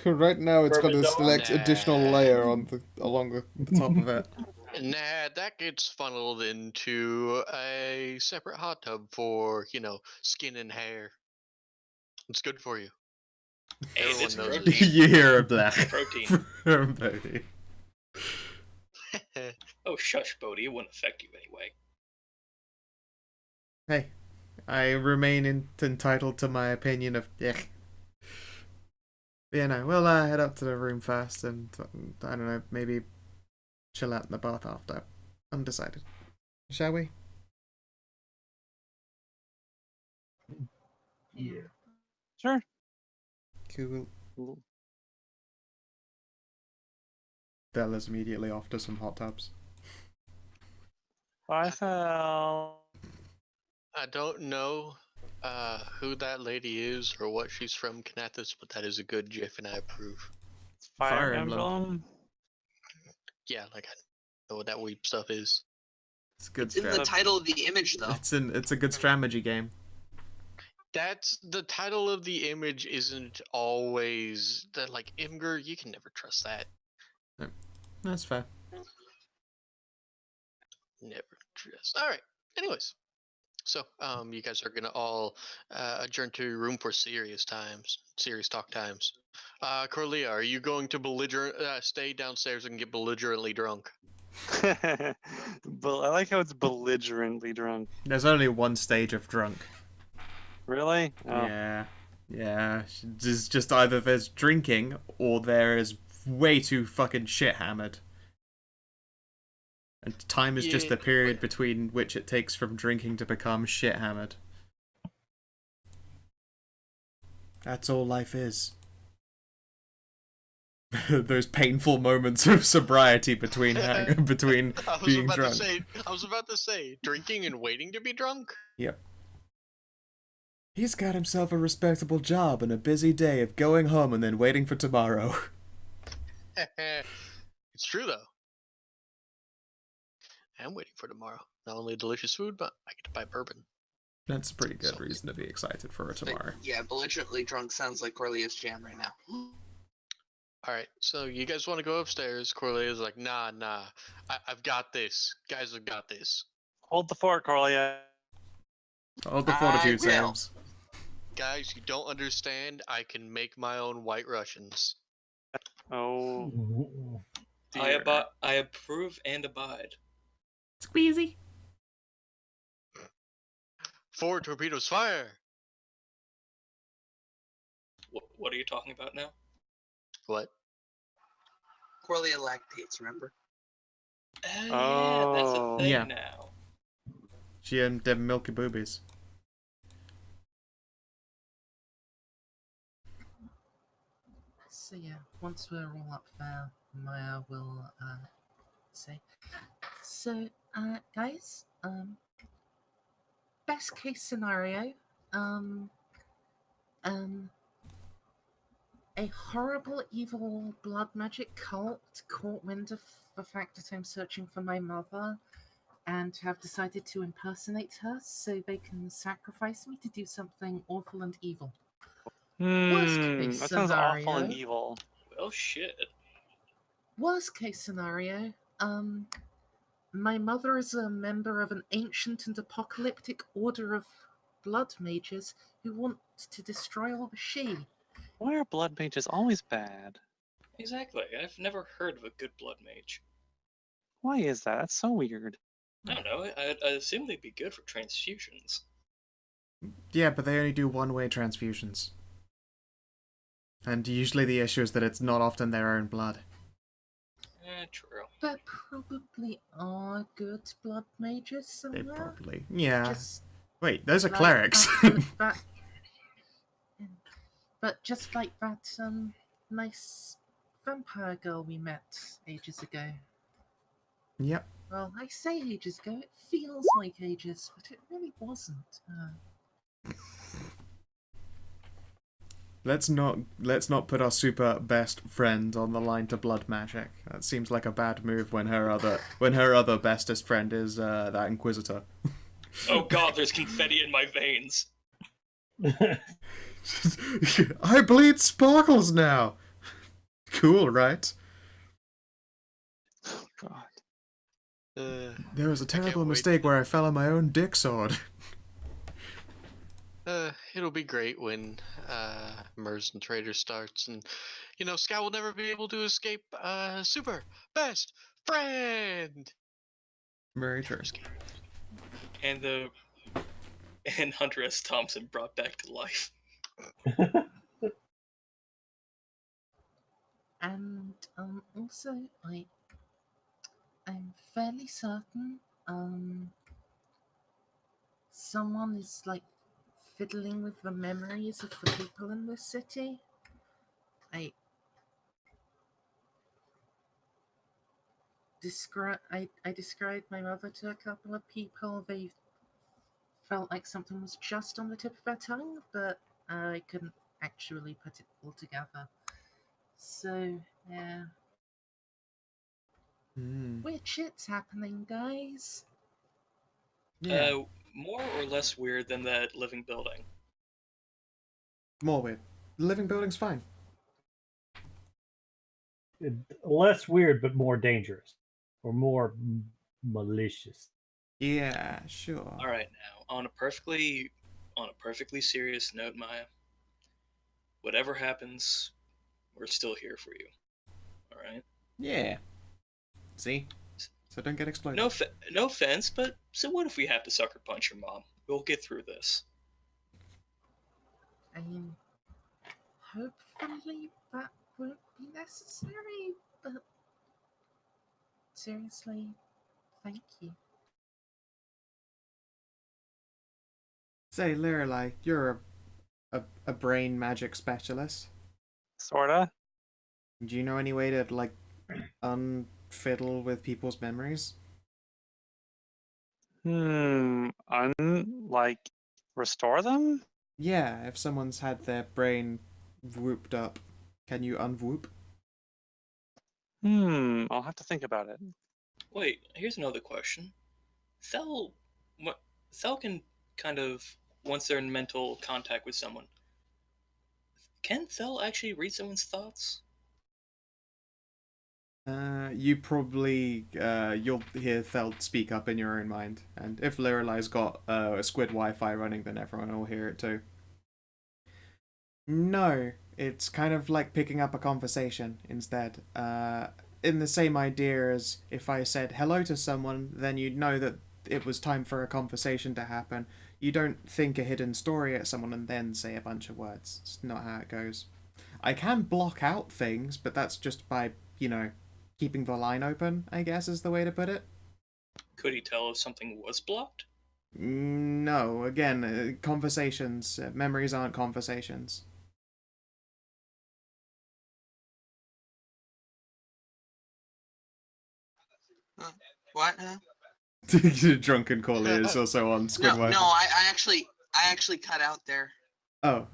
Right now it's got this Spermidol? additional Nah. layer on along the top of it. Nah, that gets funneled into a separate hot tub for, skin and hair. It's good for you. Hey, Everyone it's knows it. protein. You hear a black Protein. from Bodhi. Oh, shush, Bodhi. It wouldn't affect you anyway. Hey, I remain entitled to my opinion of. Yeah, we'll head up to the room first, and I don't know, maybe chill out in the bath after. Undecided. Shall we? Yeah. Sure. Cool. Bella's immediately off to some hot tubs. Bye, Phil. I don't know who that lady is or what she's from Knathis, but that is a good GIF and I approve. Fire Fire Emblem. Emblem. Yeah, like I know what that weep stuff is. It's a good In the strategy. title of the image, though. It's a good strategy game. That's the title of the image isn't always that like Imgur, you can never trust that. That's fair. Never trust. Alright. Anyways. So, you guys are gonna all adjourn to your room for serious talk times. Corlia, are you going to stay downstairs and get belligerently drunk? But I like how it's belligerently drunk. There's only one stage of drunk. Really? Oh. Yeah. It's just either there's drinking or there is way too fucking shit hammered. And time is just the Yeah, period between which it takes from drinking to become shit hammered. That's all life is. Those painful moments of sobriety between between being drunk. I was about to say, drinking and waiting to be drunk? Yep. He's got himself a respectable job and a busy day of going home and then waiting for tomorrow. It's true, though. I'm waiting for tomorrow. Not only delicious food, but I get to buy bourbon. That's a pretty good reason to be excited for tomorrow. Yeah, belligerently drunk sounds like Corlia's jam right now. Alright, so you guys want to go upstairs? Corlea's like, nah. I've got this. Guys have got this. Hold the fort, Corlia. Hold the fortitude, I will. Sams. Guys, you don't understand. I can make my own White Russians. Oh, I dear. I approve and abide. Squeezy. 4 torpedoes, fire! What are you talking about now? What? Corlia lactates, remember? Yeah, that's a thing Yeah. now. She and them milky boobies. So yeah, once we're all up there, Maya will say. So, guys, best case scenario, a horrible, evil blood magic cult caught wind of the fact that I'm searching for my mother and have decided to impersonate her so they can sacrifice me to do something awful and evil. Worst case That sounds awful and scenario. evil. Well, shit. Worst case scenario, my mother is a member of an ancient and apocalyptic order of blood mages who want to destroy all the she. Why are blood mages always bad? Exactly. I've never heard of a good blood mage. Why is that? That's so weird. I don't know. I assume they'd be good for transfusions. Yeah, but they only do one-way transfusions. And usually the issue is that it's not often their own blood. True. There probably are good blood mages They somewhere. probably... Yeah. Just Wait, those are like clerics. but just like that nice vampire girl we met ages ago. Yep. Well, I say ages ago, it feels like ages, but it really wasn't. Let's not put our super best friend on the line to blood magic. That seems like a bad move when her other bestest friend is that Inquisitor. Oh god, there's confetti in my veins. I bleed sparkles now. Cool, right? Oh, God. There was a terrible wait. mistake where I fell on my own dick sword. It'll be great when Mers and Trader starts, and Scout will never be able to escape super best friend. Very true. And Hunter S. Thompson brought back to life. And also, I'm fairly certain someone is like fiddling with the memories of the people in this city. I described my mother to a couple of people. They felt like something was just on the tip of their tongue, but I couldn't actually put it all together. So, yeah. Weird shit's happening, guys. Yeah. More or less weird than that living building? More weird. The living building's fine. Less weird, but more dangerous, or more malicious. Yeah, sure. All right, now on a perfectly serious note, Maya. Whatever happens, we're still here for you. All right. Yeah. See? So don't get exploded. No offense, but so what if we have to sucker punch your mom? We'll get through this. I mean, hopefully that won't be necessary, but seriously, thank you. Say, Lorelei, you're a brain magic specialist. Sorta. Do you know any way to, like, unfiddle with people's memories? Like, restore them? Yeah, if someone's had their brain whooped up, can you unwhoop? I'll have to think about it. Wait, here's another question. Thel, what? Thel can kind of, once they're in mental contact with someone, can Thel actually read someone's thoughts? You probably, you'll hear Theld speak up in your own mind, and if Lorelai's got a squid Wi-Fi running, then everyone will hear it too. No, it's kind of like picking up a conversation instead. In the same idea as if I said hello to someone, then you'd know that it was time for a conversation to happen. You don't think a hidden story at someone and then say a bunch of words. It's not how it goes. I can block out things, but that's just by, keeping the line open, I guess is the way to put it. Could he tell if something was blocked? No, again, conversations, memories aren't conversations. What? Huh? Drunken Corley is also on Squid No, Wi-Fi. I actually cut out there. Oh,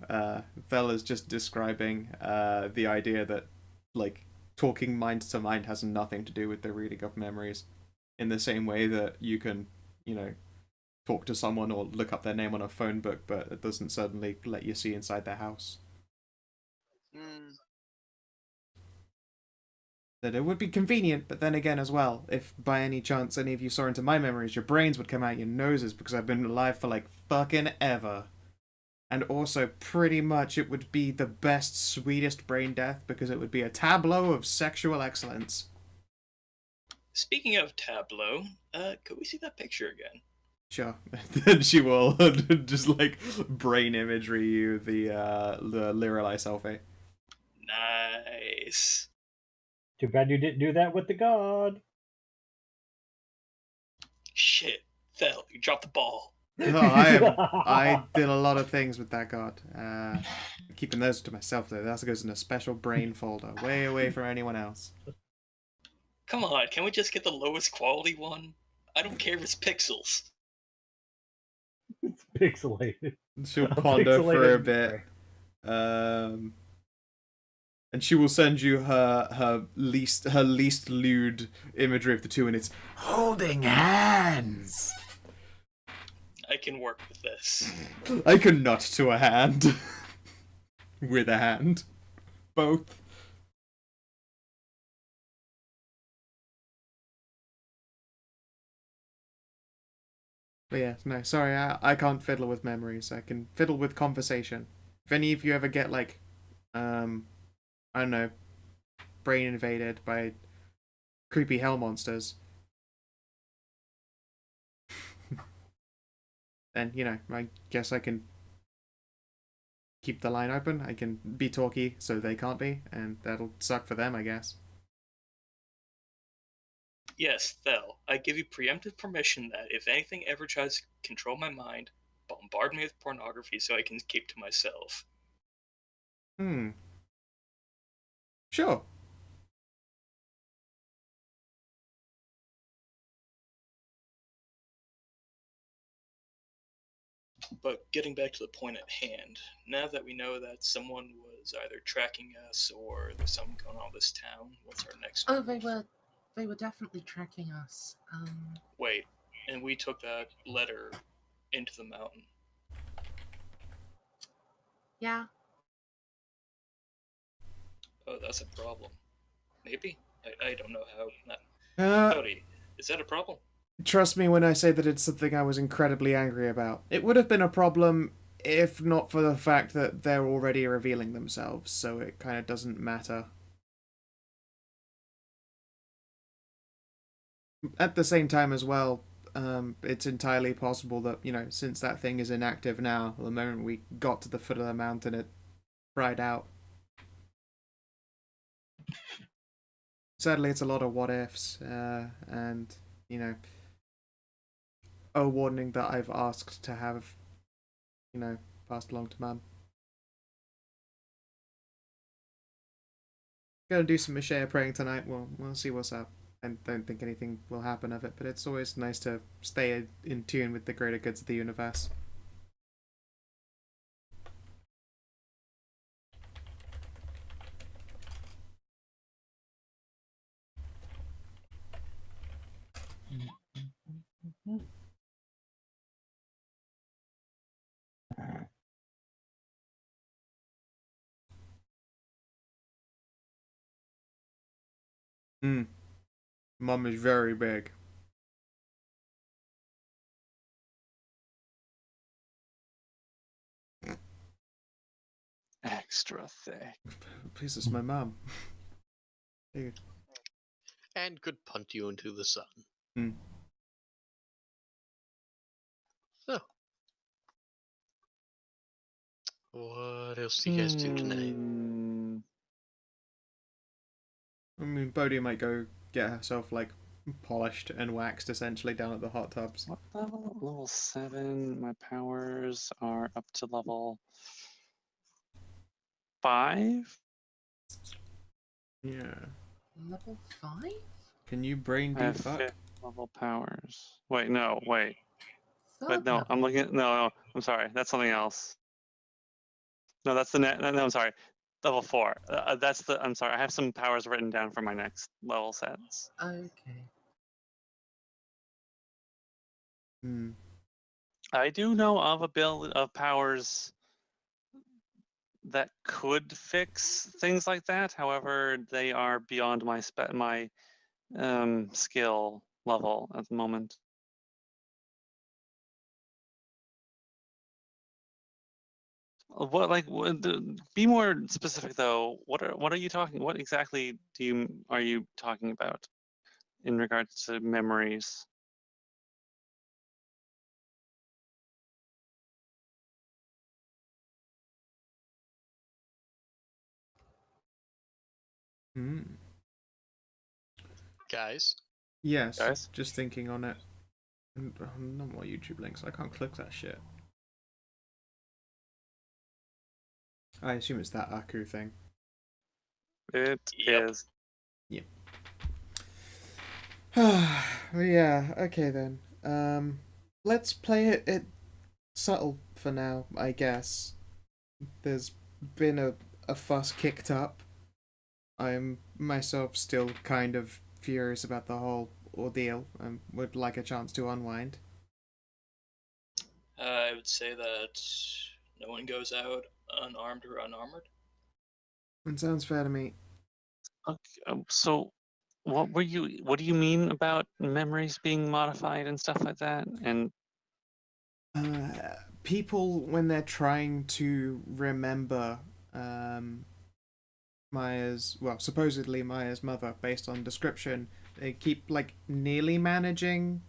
Fella's just describing the idea that, like, talking mind to mind has nothing to do with the reading of memories. In the same way that you can, talk to someone or look up their name on a phone book, but it doesn't suddenly let you see inside their house. Mm. That it would be convenient, but then again as well, if by any chance any of you saw into my memories, your brains would come out your noses because I've been alive for like fucking ever. And also, pretty much, it would be the best, sweetest brain death because it would be a tableau of sexual excellence. Speaking of tableau, could we see that picture again? Sure. Then she will just like brain imagery you the Lirelai selfie. Nice. Too bad you didn't do that with the god. Shit, Thel, you dropped the ball. No, I did a lot of things with that god. Keeping those to myself though. That goes in a special brain folder, way away from anyone else. Come on, can we just get the lowest quality one? I don't care if it's pixels. It's pixelated. She'll A ponder for a pixelated bit. brain. And she will send you her least lewd imagery of the two, and it's holding hands. I can work with this. I can nut to a hand. With a hand. Both. But yeah, no, sorry, I can't fiddle with memories. I can fiddle with conversation. If any of you ever get like, I don't know, brain invaded by creepy hell monsters, then, I guess I can keep the line open. I can be talky so they can't be, and that'll suck for them, I guess. Yes, Thel, I give you preemptive permission that if anything ever tries to control my mind, bombard me with pornography so I can keep to myself. Sure. But getting back to the point at hand, now that we know that someone was either tracking us or there's something going on with this town, what's our next Oh, move? they were definitely tracking us. Wait, and we took that letter into the mountain. Yeah. Oh, that's a problem. Maybe? I don't know how. Uh, Cody, is that a problem? Trust me when I say that it's something I was incredibly angry about. It would have been a problem if not for the fact that they're already revealing themselves, so it kind of doesn't matter. At the same time as well, it's entirely possible that, since that thing is inactive now, the moment we got to the foot of the mountain, it fried out. Sadly, it's a lot of what ifs, and, a warning that I've asked to have, passed along to Mum. Gonna do some Mashea praying tonight. We'll see what's up. I don't think anything will happen of it, but it's always nice to stay in tune with the greater goods of the universe. Hmm. Mum is very big. Extra thick. Please, it's my mum. Dude. And could punt you into the sun. Hmm. So, what else do you guys do tonight? I mean, Bodhi might go get herself like polished and waxed essentially down at the hot tubs. What level? Level 7. My powers are up to level 5. Yeah. Level 5? Can you brain I do have fuck? 5th level powers. Wait, no, wait. But Third no, level. I'm looking at, no, I'm sorry. That's something else. No, that's the net. No, I'm sorry. Level 4. I'm sorry. I have some powers written down for my next level sets. Okay. Hmm. I do know of powers that could fix things like that. However, they are beyond my skill level at the moment. Be more specific though. What are you talking? What exactly are you talking about in regards to memories? Hmm. Guys? Yes. Guys? Just thinking on it. No more YouTube links. I can't click that shit. I assume it's that Aku thing. It Yep. is. Yep. Yeah. Okay then. Let's play it subtle for now. I guess. There's been a fuss kicked up. I'm myself still kind of furious about the whole ordeal and would like a chance to unwind. I would say that no one goes out unarmed or unarmored. It sounds fair to me. Okay, so, what do you mean about memories being modified and stuff like that? And People, when they're trying to remember um, supposedly Maya's mother, based on description, they keep like nearly managing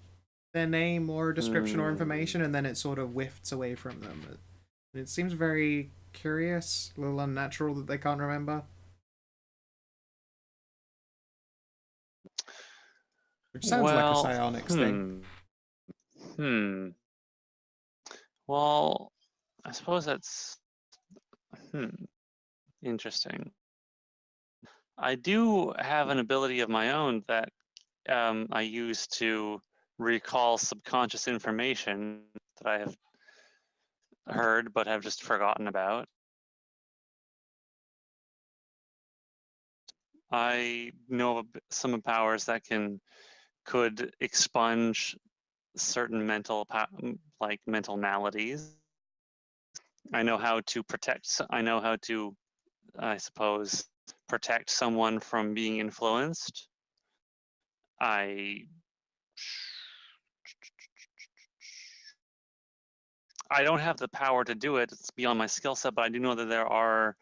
their name or description or information, and then it sort of whiffs away from them. It seems very curious, a little unnatural that they can't remember. Which sounds like a psionics thing. Well, I suppose that's interesting. I do have an ability of my own that I use to recall subconscious information that I have heard but have just forgotten about. I know of some powers that could expunge certain mental maladies. I know how to protect. I know how to, I suppose, protect someone from being influenced. I don't have the power to do it. It's beyond my skill set, but I do know that there are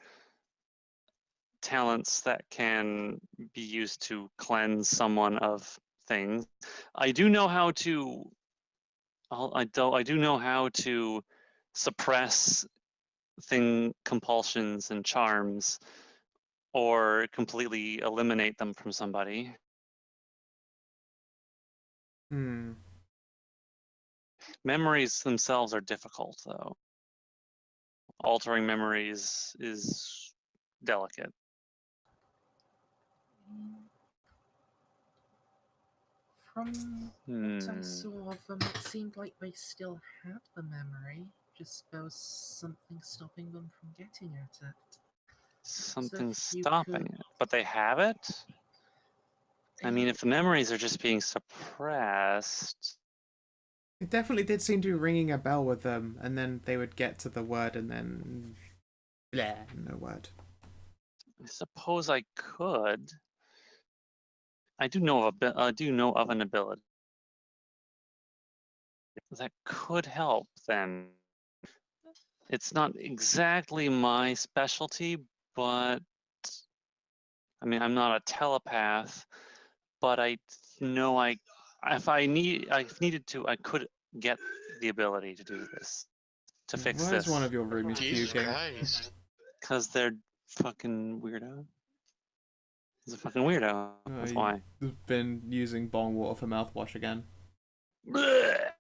talents that can be used to cleanse someone of things. I do know how to. I do know how to suppress compulsions and charms, or completely eliminate them from somebody. Memories themselves are difficult, though. Altering memories is delicate. From what I saw of them, it seemed like they still had the memory, just there was something stopping them from getting at it. Something if you stopping could- it, but they have it. I mean, if the memories are just being suppressed, It definitely did seem to be ringing a bell with them, and then they would get to the word, and then blah, no word. I suppose I could. I do know of an ability that could help. Then it's not exactly my specialty, but I mean, I'm not a telepath, but I know if I needed to, I could get the ability to do this, to fix Why is one this, of your roomies Jesus puking? Christ. because they're fucking weirdo. He's a fucking weirdo. That's why. You've been using bong water for mouthwash again. Blech.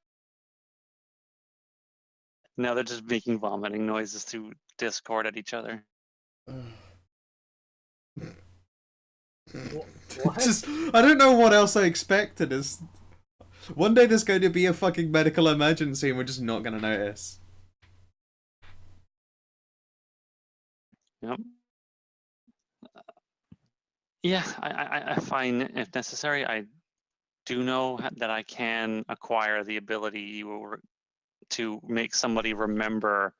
Now they're just making vomiting noises through Discord at each other. What? Just, I don't know what else I expected. One day there's going to be a fucking medical emergency and we're just not going to notice. Yep. Yeah, I find if necessary, I do know that I can acquire the ability to make somebody remember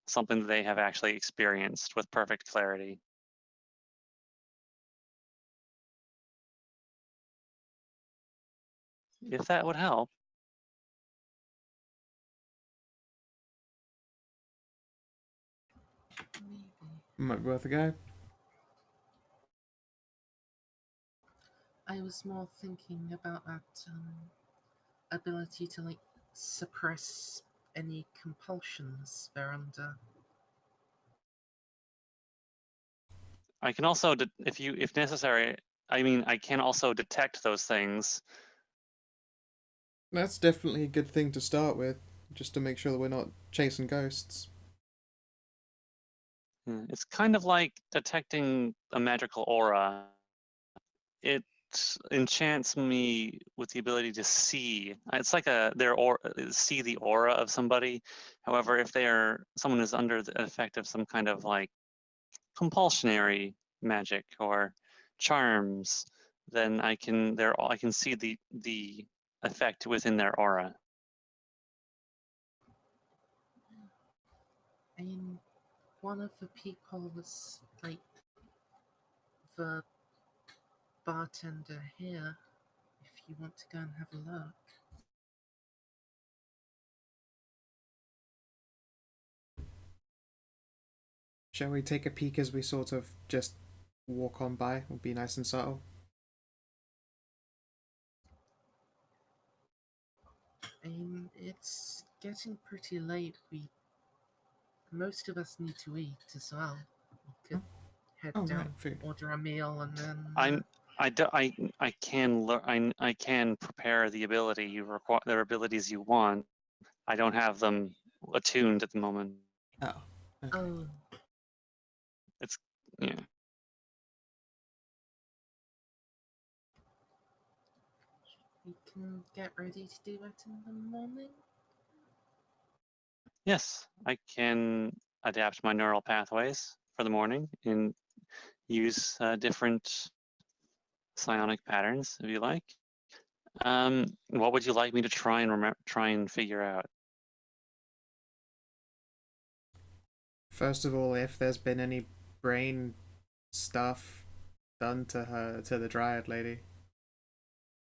something that they have actually experienced with perfect clarity. If that would help. Maybe. Might be worth a go. I was more thinking about that ability to like suppress any compulsions they're under. I can also, if necessary, I mean, I can also detect those things. That's definitely a good thing to start with, just to make sure that we're not chasing ghosts. It's kind of like detecting a magical aura. It enchants me with the ability to see. It's like see the aura of somebody. However, if someone is under the effect of some kind of like compulsionary magic or charms, then I can see the effect within their aura. I mean, one of the people was like the bartender here. If you want to go and have a look. Shall we take a peek as we sort of just walk on by? It'll be nice and subtle. I mean, it's getting pretty late. Most of us need to eat as well. We could head Oh, down, right, food. order a meal, and then. I can prepare the ability their abilities you want. I don't have them attuned at the moment. Oh. Okay. Oh, It's yeah. we can get ready to do it in the morning. Yes, I can adapt my neural pathways for the morning and use different psionic patterns if you like. What would you like me to try and figure out? First of all, if there's been any brain stuff done to the Dryad lady.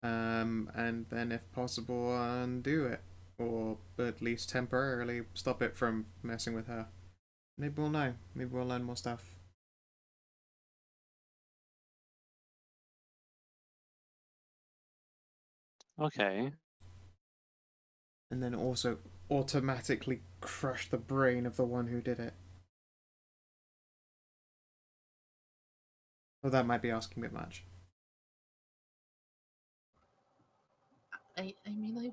And then if possible, undo it. Or at least temporarily stop it from messing with her. Maybe we'll know. Maybe we'll learn more stuff. Okay. And then also automatically crush the brain of the one who did it. Well, that might be asking a bit much. I mean,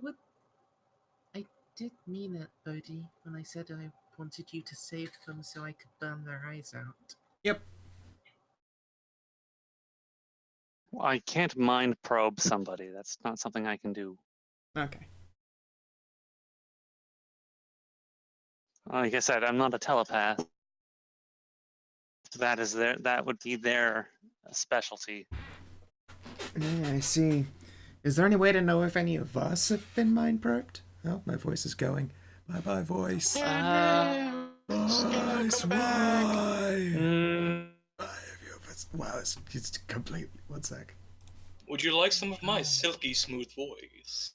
I did mean it, Bodhi, when I said I wanted you to save them so I could burn their eyes out. Yep. I can't mind probe somebody. That's not something I can do. Okay. Like I said, I'm not a telepath. That would be their specialty. Yeah, I see. Is there any way to know if any of us have been mind probed? Oh, my voice is going. Bye bye, voice. Voice, why? Mm, Wow, it's completely. One sec. Would you like some of my silky smooth voice?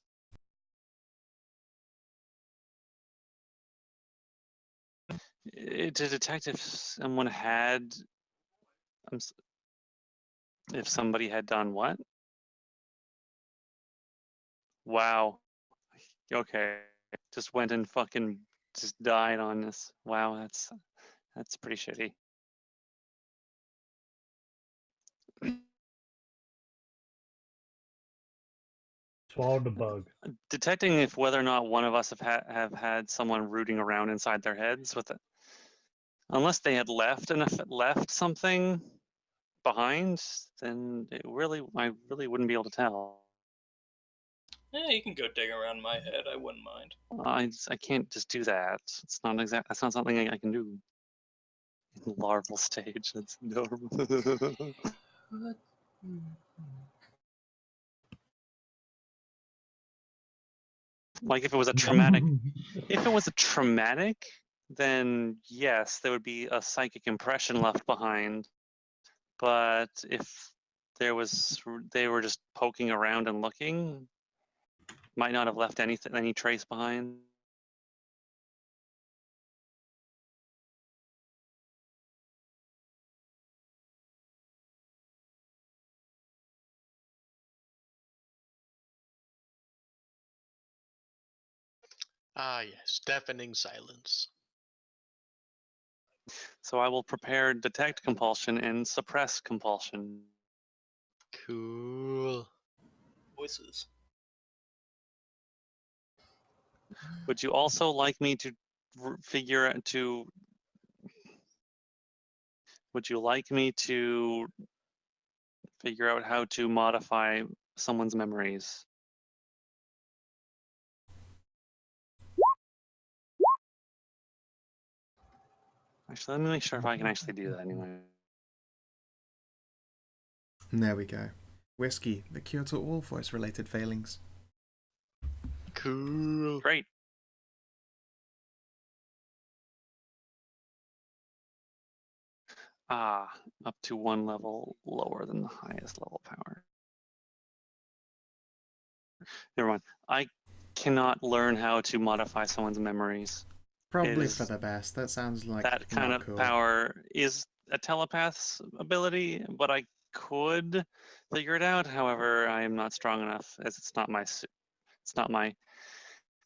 to detect if someone had, if somebody had done what? Wow. Okay. Just went and fucking just died on this. Wow, that's pretty shitty. Swallowed the bug. Detecting if whether or not one of us have had someone rooting around inside their heads with it, unless they had left something behind, then I really wouldn't be able to tell. Yeah, you can go dig around my head. I wouldn't mind. I can't just do that. It's not exact. That's not something I can do. In larval stage. That's normal. But, Like if it was a traumatic, then yes, there would be a psychic impression left behind. But if they were just poking around and looking, might not have left any trace behind. Ah, yes, deafening silence. So I will prepare detect compulsion and suppress compulsion. Cool. Voices. Would you also like me to figure out to? Would you like me to figure out how to modify someone's memories? Actually, let me make sure if I can actually do that anyway. And there we go. Whiskey, the cure to all voice-related failings. Cool. Great. Up to one level lower than the highest level power. Never mind. I cannot learn how to modify someone's memories. Probably for the best. That sounds like That kind not of cool. power is a telepath's ability, but I could figure it out. However, I am not strong enough, as it's not my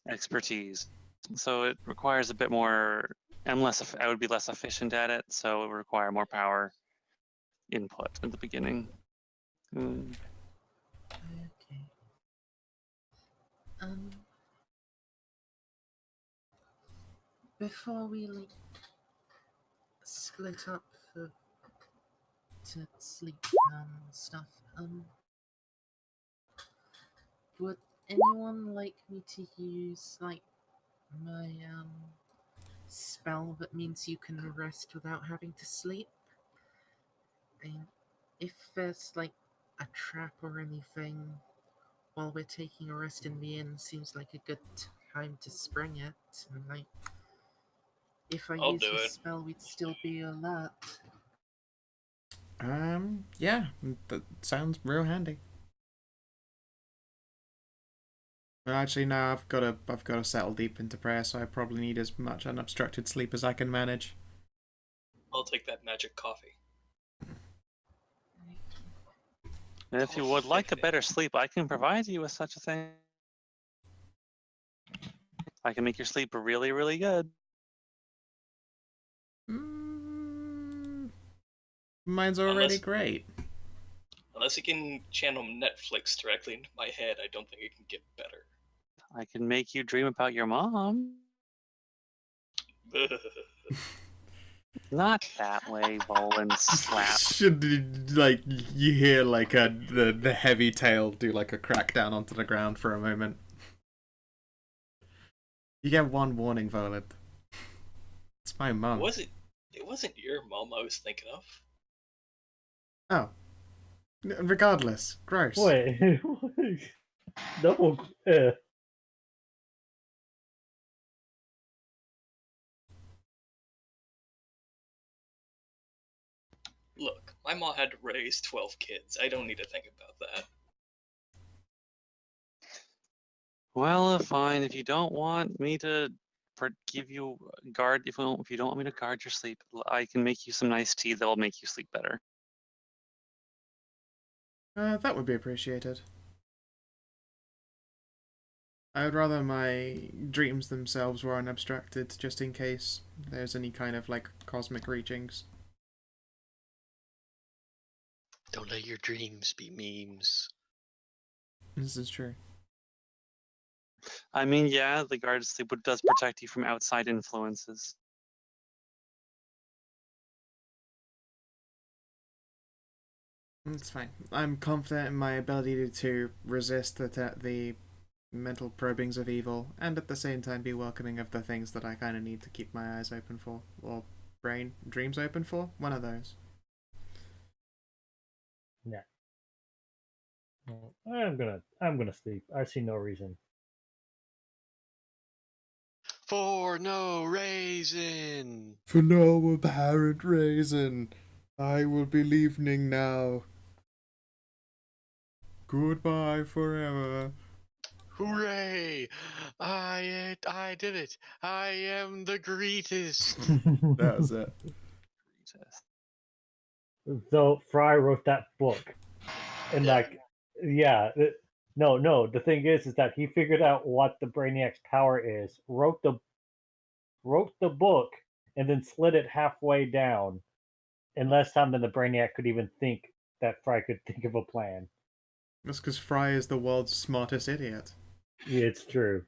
expertise. So it requires a bit more. I would be less efficient at it, so it would require more power input at the beginning. okay. Before we split up to sleep stuff, would anyone like me to use my spell that means you can rest without having to sleep? And if there's a trap or anything while we're taking a rest in the inn, seems like a good time to spring it. And if I'll use do the it. spell, we'd still be alert. Yeah, that sounds real handy. Actually, no, I've got to settle deep into prayer, so I probably need as much unobstructed sleep as I can manage. I'll take that magic coffee. And if you would like a better sleep, I can provide you with such a thing. I can make your sleep really, really good. Mine's already great. Unless you can channel Netflix directly into my head, I don't think it can get better. I can make you dream about your mom. Not that way, Volan slap. Should like you hear like the heavy tail do like a crack down onto the ground for a moment. You get one warning, Volan. It's my mum. It wasn't your mom I was thinking of. Oh. Regardless, gross. Wait. No. Look, my mom had to raise 12 kids. I don't need to think about that. Well, fine. If you don't want me to give you guard, if you don't want me to guard your sleep, I can make you some nice tea that will make you sleep better. That would be appreciated. I would rather my dreams themselves were unabstracted, just in case there's any kind of like cosmic reachings. Don't let your dreams be memes. This is true. I mean, yeah, the guard sleep does protect you from outside influences. It's fine. I'm confident in my ability to resist the mental probings of evil, and at the same time be welcoming of the things that I kind of need to keep my eyes open for, or dreams open for. One of those. Yeah. I'm gonna sleep. I see no reason. For no reason. For no apparent reason, I will be leaving now. Goodbye forever. Hooray! I did it. I am the greatest. That was it. So Fry wrote that book, and Yeah. like, yeah, no. The thing is that he figured out what the Brainiac's power is, wrote the book, and then slid it halfway down, in less time than the Brainiac could even think that Fry could think of a plan. That's because Fry is the world's smartest idiot. Yeah, it's true.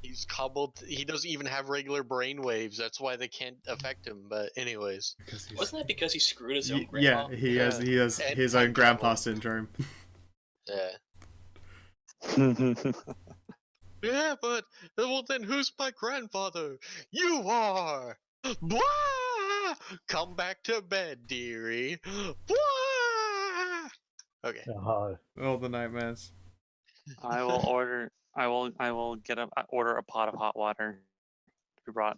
He's cobbled. He doesn't even have regular brain waves. That's why they can't affect him. But anyways, Because he's... Wasn't that because he screwed his own Yeah, grandma? he has And his time own grandpa travel. syndrome. Yeah. Yeah, but well then who's my grandfather? You are. Blah! Come back to bed, dearie. Blah! Okay. All the nightmares. I will order. I will order a pot of hot water to be brought,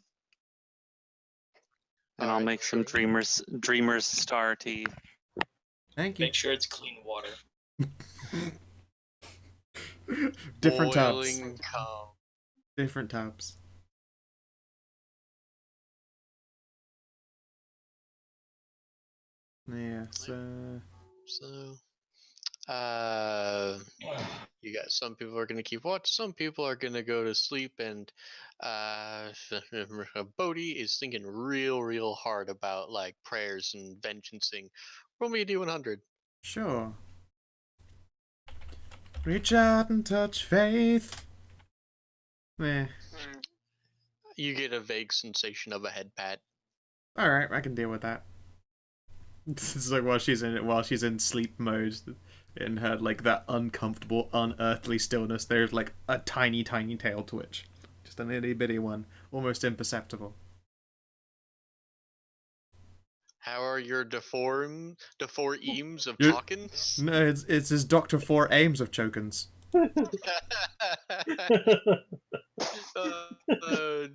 and I'll Alright, make some sure. dreamers star tea. Thank you. Make sure it's clean water. Different Boiling tubs. calm. Different tubs. Yeah, so... You got some people are gonna keep watch, some people are gonna go to sleep, and Bodhi is thinking real hard about like prayers and vengeancing. Roll me a D100. Sure. Reach out and touch faith. Meh. You get a vague sensation of a head pat. Alright, I can deal with that. It's like while she's in sleep mode, in her like that uncomfortable, unearthly stillness, there's like a tiny tail twitch. Just an itty bitty one, almost imperceptible. How are your deforms of You- Chawkins? No, it's his Dr. Four Aims of Chokins.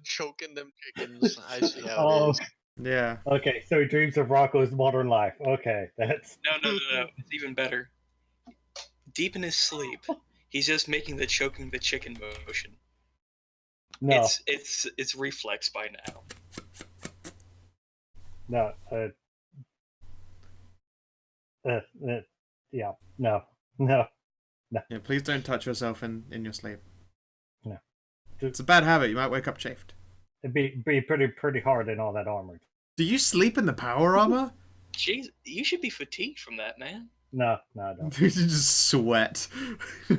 Choking them chickens. I see how Oh, it is. Yeah. okay. So he dreams of Rocco's modern life. Okay, that's No. It's even better. Deep in his sleep, he's just making the choking the chicken motion. no, It's reflex by now. no. Yeah, no. Yeah, please don't touch yourself in your sleep. No. It's a bad habit, you might wake up chafed. It'd be pretty hard in all that armor. Do you sleep in the power armor? Jeez, you should be fatigued from that, man. No, I don't. You just sweat.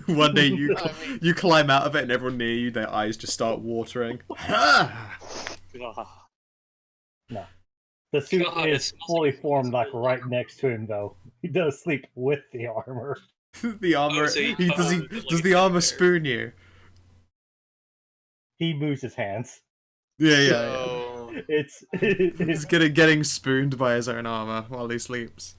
One day you I mean- you climb out of it and everyone near you, their eyes just start watering. Ah! No. The suit God, it is smells fully like formed, like flammable right next to him, though. He does sleep with the armor. The armor. so you Does hold it like does a the teddy armor bear. spoon you? He moves his hands. Yeah, yeah, yeah. So It's He's getting spooned by his own armor while he sleeps.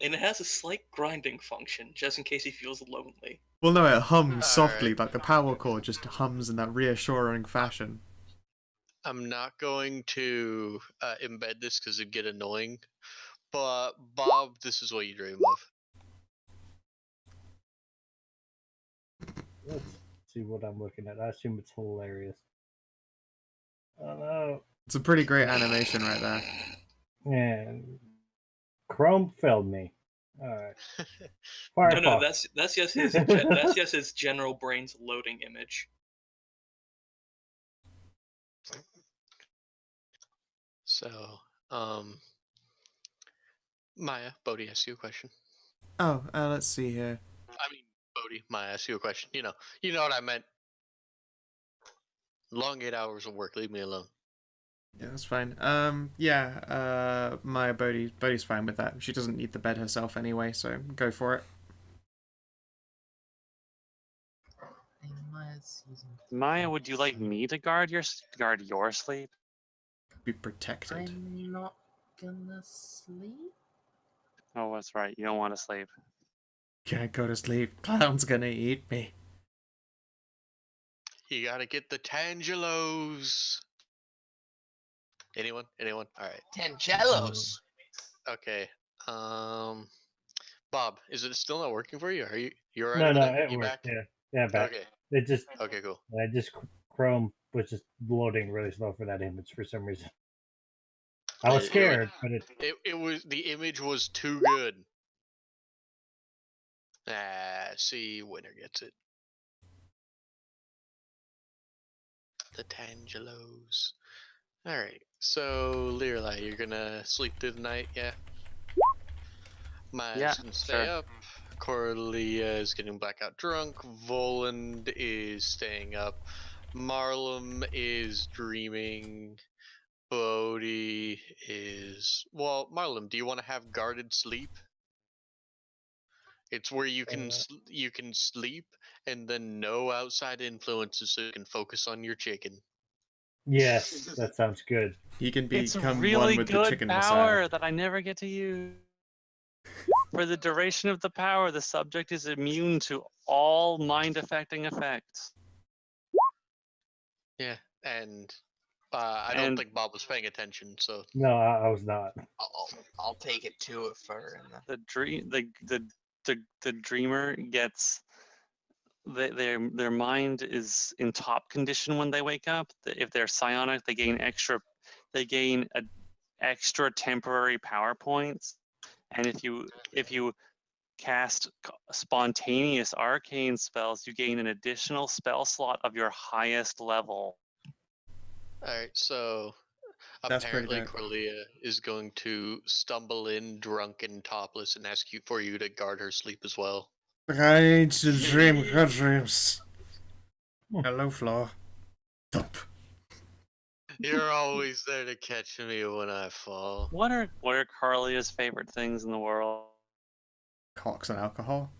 And it has a slight grinding function, just in case he feels lonely. Well, no, it hums softly, Alright. like the power cord just hums in that reassuring fashion. I'm not going to embed this because it'd get annoying. But Bob, this is what you dream of. Let's see what I'm looking at. I assume it's hilarious. Oh no. It's a pretty great animation right there. And Chrome failed me. Alright. No, Firefox. that's just his that's just his general brain's loading image. So, Maya, Bodhi asked you a question. Oh, let's see here. I mean, Bodhi, Maya asked you a question. You know what I meant. Long 8 hours of work. Leave me alone. Yeah, that's fine. Maya Bodhi's fine with that. She doesn't need the bed herself anyway, so go for it. And Maya's using Maya, would you like me to guard your sleep? Be protected. I'm not gonna sleep. Oh, that's right. You don't want to sleep. Can't go to sleep. Clown's gonna eat me. You gotta get the Tangelos. Anyone? All right. Tangelos. Okay. Bob, is it still not working for you? Are you alright No, over no, there? it You worked. back? Yeah, yeah, back. Okay. It just, Okay, cool. Chrome was just loading really slow for that image for some reason. I was scared, but It was the image was too good. See, winner gets it. The Tangelos. Alright, so Lirelai, you're gonna sleep through the night, yeah? Maya's Yeah, gonna stay sure. up. Cordelia is getting blackout drunk. Voland is staying up. Marlem is dreaming. Bodhi is Marlem, do you want to have guarded sleep? It's where you can you can sleep and then no outside influences, so you can focus on your chicken. yes, that sounds good. He can It's become really one with the good chicken power messiah. that I never get to use. For the duration of the power, the subject is immune to all mind-affecting effects. Yeah, and I don't And think Bob was paying attention, so No, I was not. I'll take it to it for her. the dreamer gets their mind is in top condition when they wake up. If they're psionic, they gain extra temporary power points. And if you cast spontaneous arcane spells, you gain an additional spell slot of your highest level. alright, so That's pretty apparently dope. Cordelia is going to stumble in drunk and topless and ask you for you to guard her sleep as well. I need to dream good dreams. Hello, Flo. Thump. You're always there to catch me when I fall. What are Carlia's favorite things in the world? Cocks and alcohol.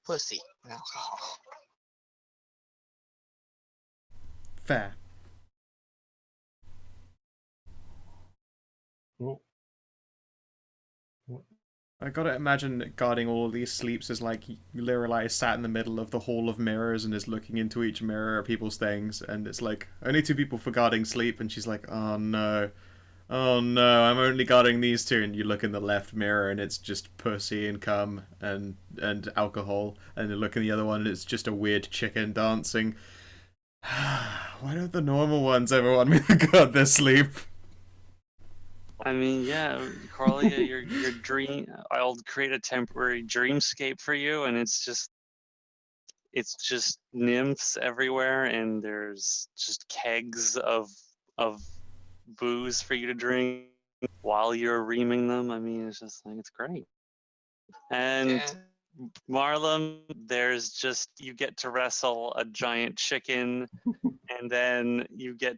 Pussy. and alcohol. Fair. Oh. I gotta imagine that guarding all these sleeps is like Lirelai is sat in the middle of the hall of mirrors and is looking into each mirror of people's things, and it's like only 2 people for guarding sleep, and she's like, oh no, I'm only guarding these 2, and you look in the left mirror and it's just pussy and cum and alcohol, and you look in the other one and it's just a weird chicken dancing. Why don't the normal ones ever want me to guard their sleep? I mean, yeah, Carlia, your dream. I'll create a temporary dreamscape for you, and it's just nymphs everywhere, and there's just kegs of booze for you to drink while you're reaming them. I mean, it's just like it's great. And Yeah. Marlem, there's just you get to wrestle a giant chicken, and then you get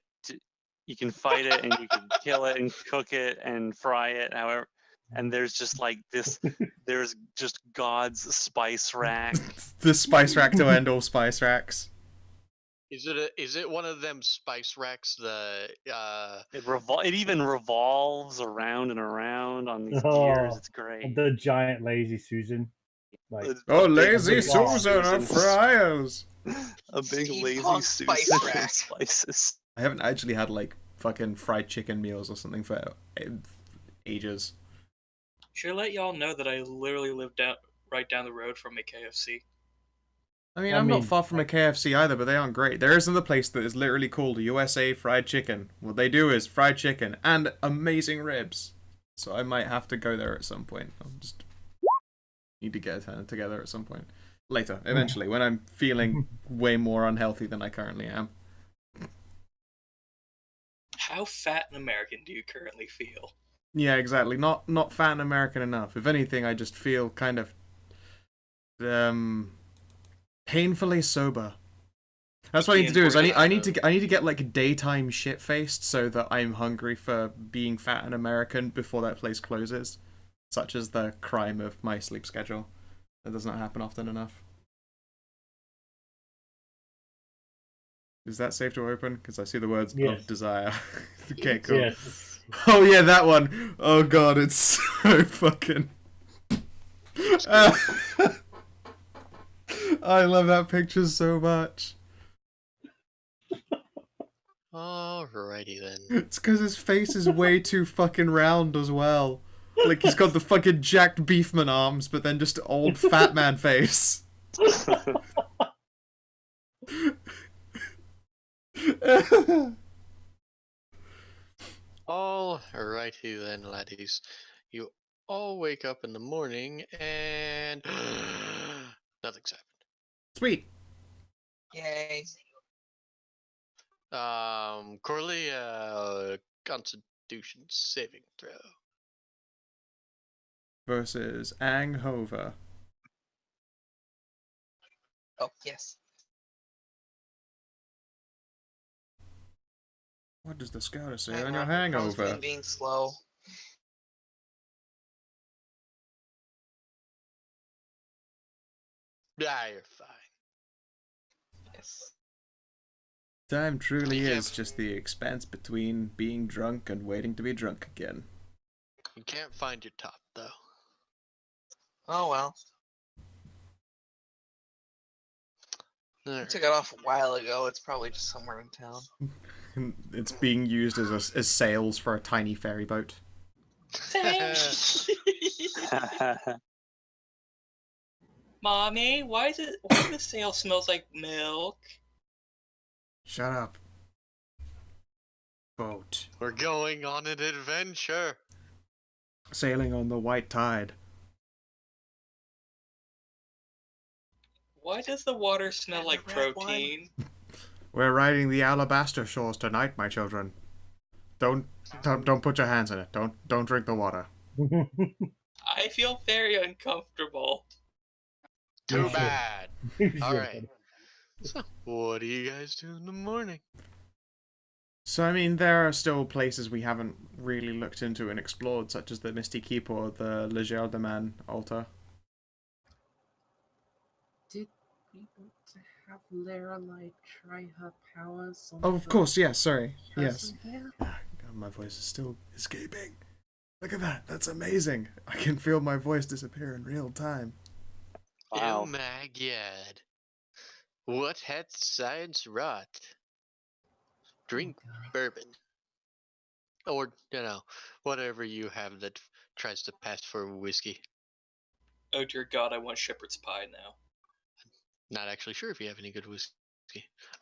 you can fight it and you can kill it and cook it and fry it. However, and there's just like this. There's just God's spice rack. The spice rack to end all spice racks. Is it one of them spice racks? It even revolves around and around on these Oh, gears. It's great. The giant lazy Susan. Like, Oh, A big lazy Susan Susan of fryers. A big lazy Steampunk Susan spice and rack. spices. I haven't actually had like fucking fried chicken meals or something for ages. Should let y'all know that I literally live right down the road from a KFC. I'm not far from a KFC either, but they aren't great. There is another place that is literally called USA Fried Chicken. What they do is fried chicken and amazing ribs. So I might have to go there at some point. I'll just need to get it together at some point. Later, eventually, when I'm feeling way more unhealthy than I currently am. How fat and American do you currently feel? Yeah, exactly. Not fat and American enough. If anything, I just feel kind of painfully sober. That's what I need to do. Is I need to get like daytime shit faced so that I'm hungry for being fat and American before that place closes. Such as the crime of my sleep schedule. That does not happen often enough. Is that safe to open? Because I see the words of desire. Okay, cool. Yes. Oh yeah, that one. Oh god, it's so fucking. I love that picture so much. Alrighty then. It's because his face is way too fucking round as well. Like he's got the fucking jacked beefman arms, but then just old fat man face. Alrighty then, laddies. You all wake up in the morning and nothing's happened. Sweet. Yay. Corley, Constitution saving throw. Versus Anghover. Oh, yes. What does the scouter say Hang on your on, hangover? I'm being slow. Yeah, you're fine. Yes. Time truly Yeah. is just the expanse between being drunk and waiting to be drunk again. You can't find your top though. Oh well. I Alright. took it off a while ago. It's probably just somewhere in town. It's being used as sails for a tiny ferry boat. Mommy, why the sail smells like milk? Shut up. Boat. We're going on an adventure. Sailing on the white tide. Why does the water smell And like the red protein? We're riding the alabaster shores tonight, my children. Don't put your hands in it. Don't drink the water. I feel very uncomfortable. Too should. bad. You should. Alright. So, what do you guys do in the morning? So, I mean, there are still places we haven't really looked into and explored, such as the Misty Keep or the Leger de Man altar. Did we want to have Lorelei try her powers on Oh, of the course, yes, sorry. Yes. person here? God, my voice is still escaping. Look at that. That's amazing. I can feel my voice disappear in real time. Wow. Oh my god. What hath science wrought? Drink Oh, God. bourbon. Or, whatever you have that tries to pass for whiskey. Oh dear God, I want shepherd's pie now. Not actually sure if you have any good whiskey.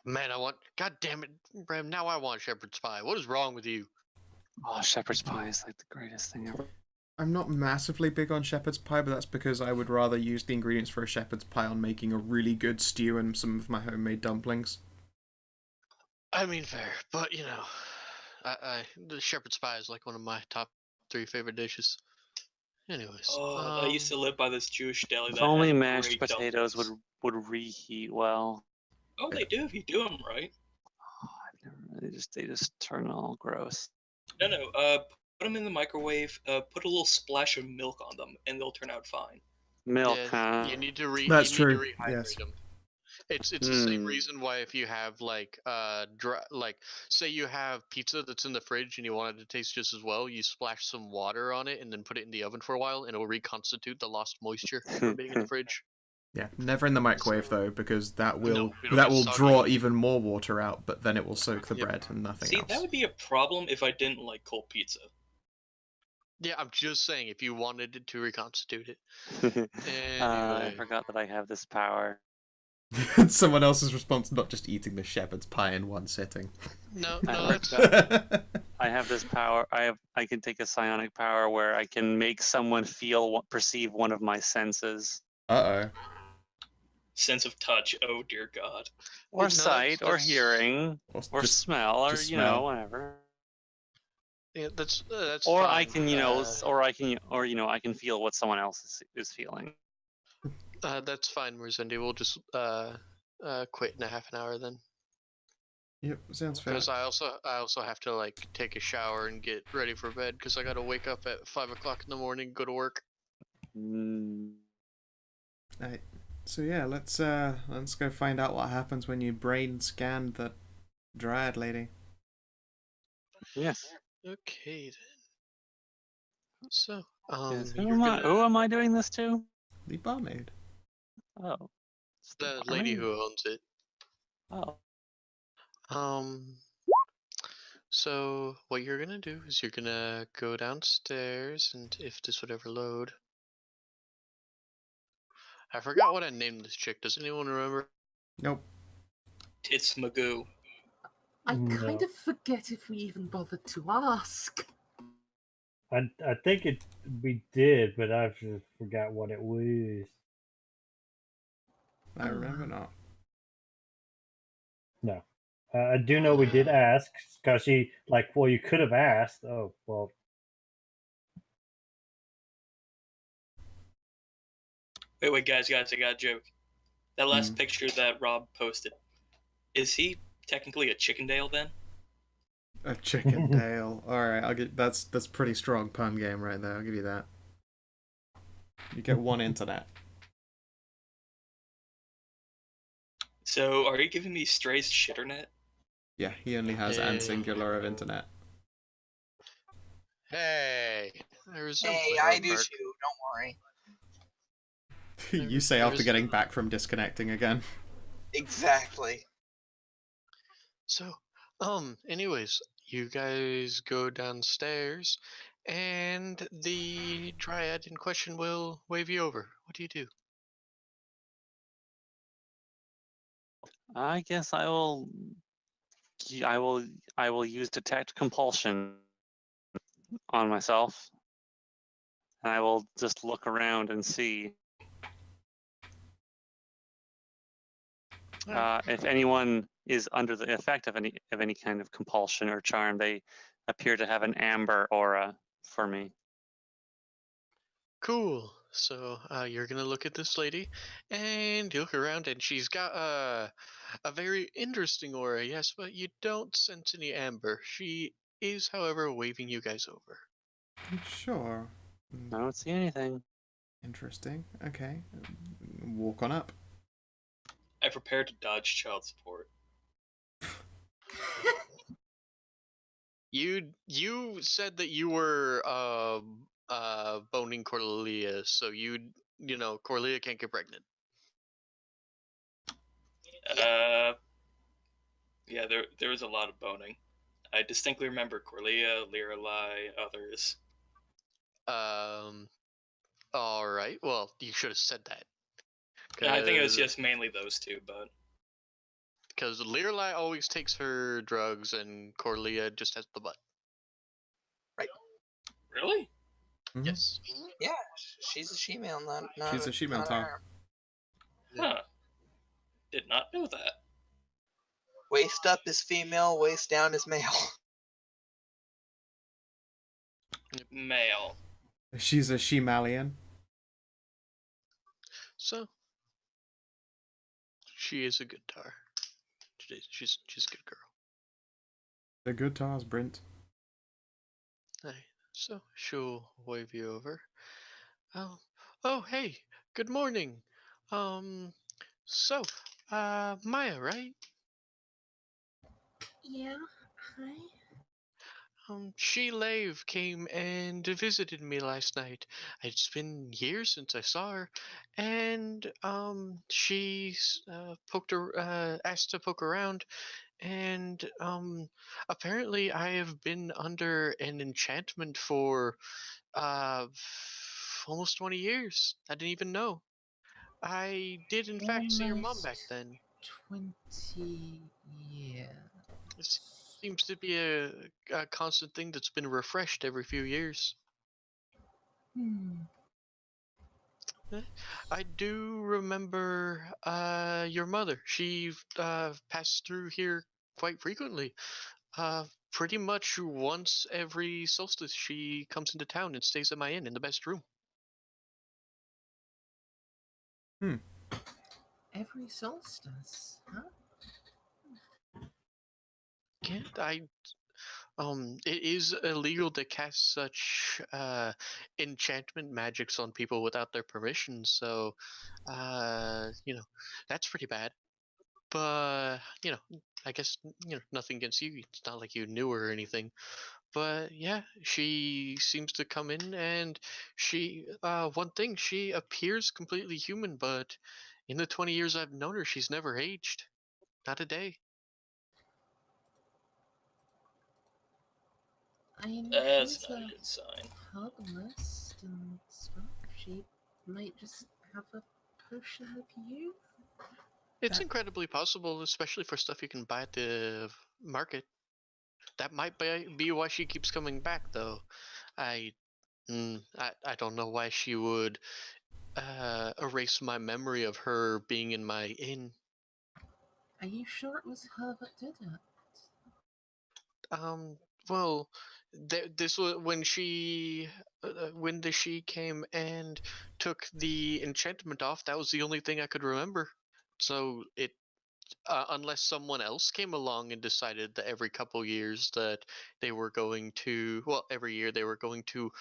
Man, God damn it, Bram, now I want shepherd's pie. What is wrong with you? Oh, shepherd's pie is like the greatest thing ever. I'm not massively big on shepherd's pie, but that's because I would rather use the ingredients for a shepherd's pie on making a really good stew and some of my homemade dumplings. I mean, fair, but the shepherd's pie is like one of my top 3 favorite dishes. Anyways, Oh, I used to live by this Jewish deli If that only had mashed great potatoes dumplings. would reheat well. Oh, they do if you do them right. Oh, They just turn all gross. No, put them in the microwave. Put a little splash of milk on them, and they'll turn out fine. Milk, Yeah, huh? you need to That's you need to true, rehydrate yes. them. It's the same Hmm. reason why if you have like say you have pizza that's in the fridge and you want it to taste just as well, you splash some water on it and then put it in the oven for a while and it'll reconstitute the lost moisture from being in the fridge. Yeah, never in the microwave though, because that will it'll get soggy. draw even more water out, but then it will soak the Yep. bread and nothing See, else. that would be a problem if I didn't like cold pizza. Yeah, I'm just saying if you wanted it to reconstitute it. I Anyway. forgot that I have this power. Someone else's response, not just eating the shepherd's pie in one sitting. No, I that's forgot. I have this power. I can take a psionic power where I can make someone perceive one of my senses, Uh-oh. Sense of touch. Oh dear God. or No, sight, or that's- hearing, or just smell, or just you know, smell. whatever. Yeah, that's Or fine. I can, I can feel what someone else is feeling. That's fine, Merzendi. We'll just quit in a half an hour then. Yep, sounds fair. Because I also have to like take a shower and get ready for bed because I gotta wake up at 5 o'clock in the morning, go to work. Right. So yeah, let's go find out what happens when you brain scan the dryad lady. Yes. Okay then. So Yes. you're Who gonna am I doing this to? The barmaid. Oh, it's the lady barmaid? who owns it. Oh, So what you're gonna do is you're gonna go downstairs, and if this would ever load, I forgot what I named this chick. Does anyone remember? Nope. Tits Magoo. I No. kind of forget if we even bothered to ask. I think we did, but I just forgot what it was. I remember not. No. I do know we did ask, because she, like, well, you could have asked. Oh, well. Wait, guys, I got a joke. That last picture that Rob posted, is he technically a Chickendale then? A Chickendale. Alright, I'll get that's pretty strong pun game right there, I'll give you that. You get one internet. So, are you giving me Stray's shitternet? Yeah, he only has and singular of internet. Hey, Hey, I do too. Don't worry. You say There after is- getting back from disconnecting again. Exactly. So, anyways, you guys go downstairs, and the dryad in question will wave you over. What do you do? I guess I will use detect compulsion on myself, and I will just look around and see if anyone is under the effect of any kind of compulsion or charm. They appear to have an amber aura for me. Cool. So, you're gonna look at this lady, and you look around, and she's got a very interesting aura, yes, but you don't sense any amber. She is, however, waving you guys over. Sure. I don't see anything. Interesting. Okay. Walk on up. I prepared to dodge child support. You said that you were boning Cordelia, so Cordelia can't get pregnant. Yeah, there was a lot of boning. I distinctly remember Corlia, Liralai, others. All right. Well, you should have said that. I think it was just mainly those two, but because Liralai always takes her drugs and Cordelia just has the butt. really? Mhm. Yes. Yeah, she's a she-male, not She's a she-male not tar. her. Huh. Did not know that. Waist up is female, waist down is male. Male. She's a she-malian. So she is a good tar. She's a good girl. The good task, Brent. Aye. So she'll wave you over. Oh, oh, hey, good morning. Um, so, Maya, right? Yeah, hi. She Lave came and visited me last night. It's been years since I saw her, and she asked to poke around, and apparently I have been under an enchantment for almost 20 years. I didn't even know. I did in fact see your mom back Almost then. 20 years. It seems to be a constant thing that's been refreshed every few years. Hmm. I do remember your mother. She passed through here quite frequently. Pretty much once every solstice, she comes into town and stays at my inn in the best room. Hmm. Every solstice, huh? Can't I? It is illegal to cast such enchantment magics on people without their permission. So, that's pretty bad. But I guess nothing against you. It's not like you knew her or anything. But yeah, she seems to come in, and one thing, she appears completely human, but in the 20 years I've known her, she's never aged, not a day. I mean, That's she's not a a good sign. herbalist and stuff. She might just have a potion of youth. It's That- incredibly possible, especially for stuff you can buy at the market. That might be why she keeps coming back, though. I I don't know why she would erase my memory of her being in my inn. Are you sure it was her that did it? Um, well, this was when the she came and took the enchantment off. That was the only thing I could remember. So unless someone else came along and decided that every couple years that they were going to, well, every year they were going to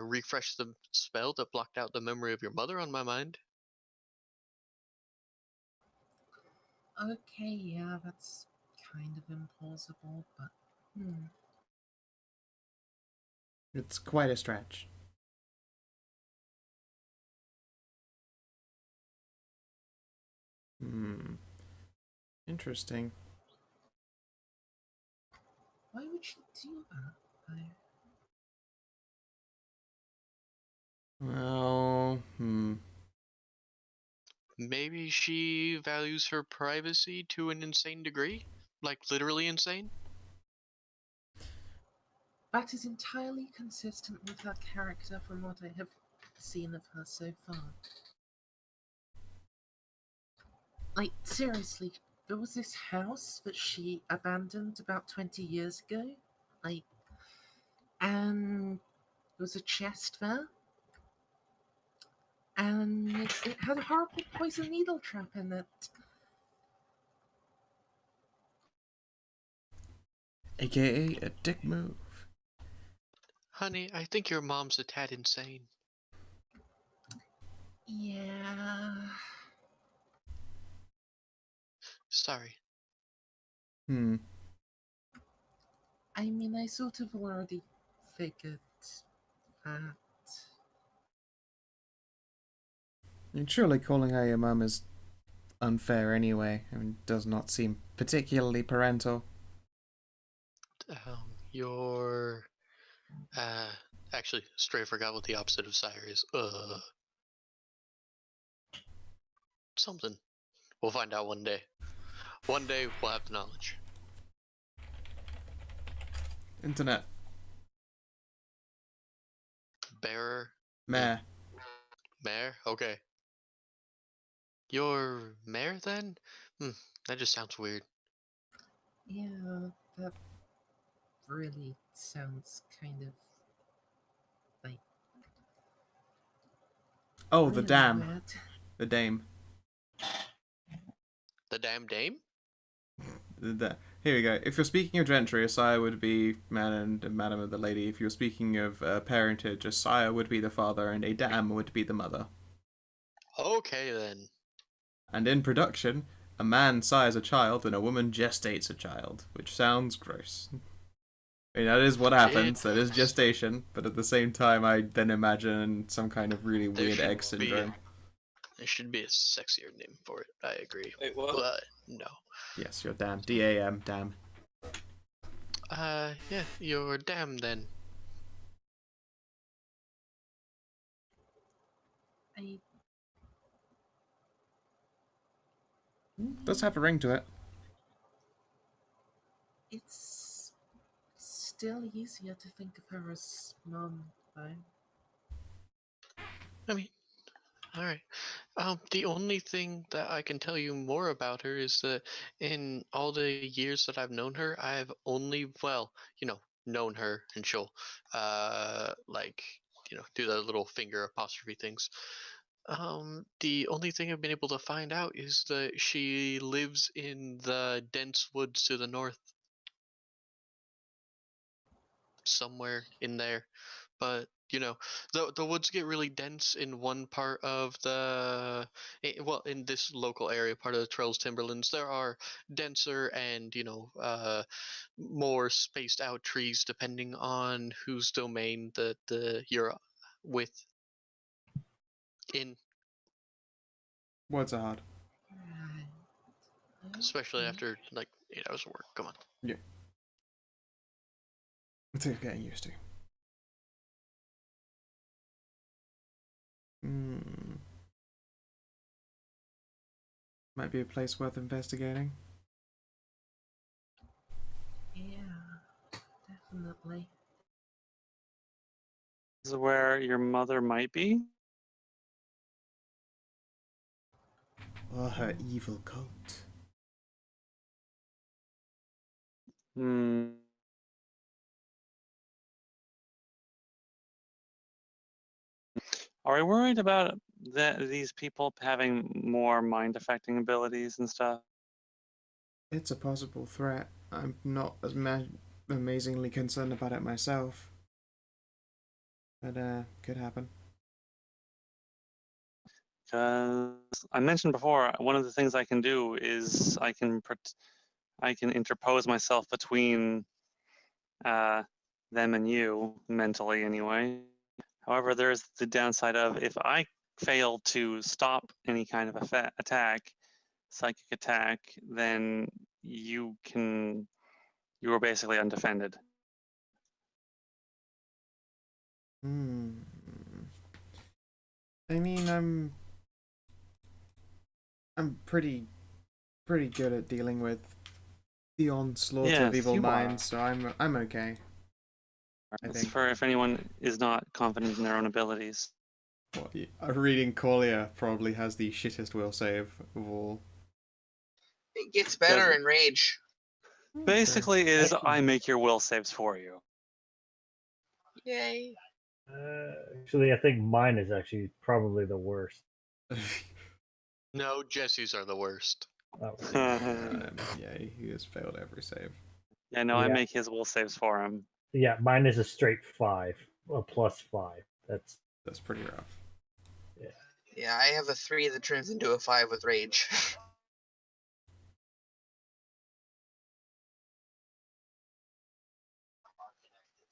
refresh the spell that blocked out the memory of your mother on my mind. Okay, yeah, that's kind of implausible, but It's quite a stretch. Hmm. Interesting. why would she do that, though? Well, Maybe she values her privacy to an insane degree, like literally insane. That is entirely consistent with her character from what I have seen of her so far. Like, seriously, there was this house that she abandoned about 20 years ago. Like, and there was a chest there. And it had a horrible poison needle trap in it. aka a dick move. Honey, I think your mom's a tad insane. Yeah. Sorry. Hmm. I mean, I sort of already figured that. And surely calling her your mum is unfair anyway. I mean, does not seem particularly parental. Your uh actually, Stray forgot what the opposite of sire is. Something. We'll find out one day. One day we'll have the knowledge. Internet. Bearer, Meh. Mare. Okay. Your mare then? That just sounds weird. Yeah, that really sounds kind of like. Oh, really the dam. weird. The dame. The damn dame? Here we go. If you're speaking of gentry, a sire would be man and madam of the lady. If you're speaking of parentage, a sire would be the father and a dam would be the mother. Okay then. And in production, a man sires a child and a woman gestates a child, which sounds gross. I mean, that is what happens. That is gestation, but at the same time, I then imagine some kind of really There weird should egg be- syndrome. There should be a sexier name for it. I agree. Wait, what? But no. Yes, you're dam. D-A-M, dam. Yeah, you're damn then. I Does have a ring to it. It's still easier to think of her as mum, though. I mean, alright. The only thing that I can tell you more about her is that in all the years that I've known her, I've only, well, known her, and she'll, like, do the little finger apostrophe things. The only thing I've been able to find out is that she lives in the dense woods to the north, somewhere in there. But the woods get really dense in one part of well, in this local area, part of the Trails Timberlands. There are denser and more spaced out trees depending on whose domain the you're with in, Words are hard. Right. especially Okay. after like 8 hours of work. Come on. It's getting used to. Might be a place worth investigating. Yeah, definitely. This is where your mother might be. Or her evil cult. Hmm. Are we worried about these people having more mind affecting abilities and stuff? It's a possible threat. I'm not as amazingly concerned about it myself. But, could happen. Because I mentioned before, one of the things I can do is I can interpose myself between them and you, mentally anyway. However, there's the downside of if I fail to stop any kind of psychic attack, then you are basically undefended. I mean, I'm pretty good at dealing with the onslaught of Yes, evil you minds, are. so I'm okay. I It's think. for if anyone is not confident in their own abilities. Well, reading Corlia probably has the shittest will save of all. It gets better Does- in Rage. Basically, it is Actually- I make your will saves for you. Yay. Actually, I think mine is actually probably the worst. No, Jesse's are the worst. Oh, Yeah, he has failed every save. Yeah, no, I Yeah. make his will saves for him. yeah, mine is a straight 5, a +5. That's That's pretty rough. Yeah, I have a 3 that turns into a 5 with Rage.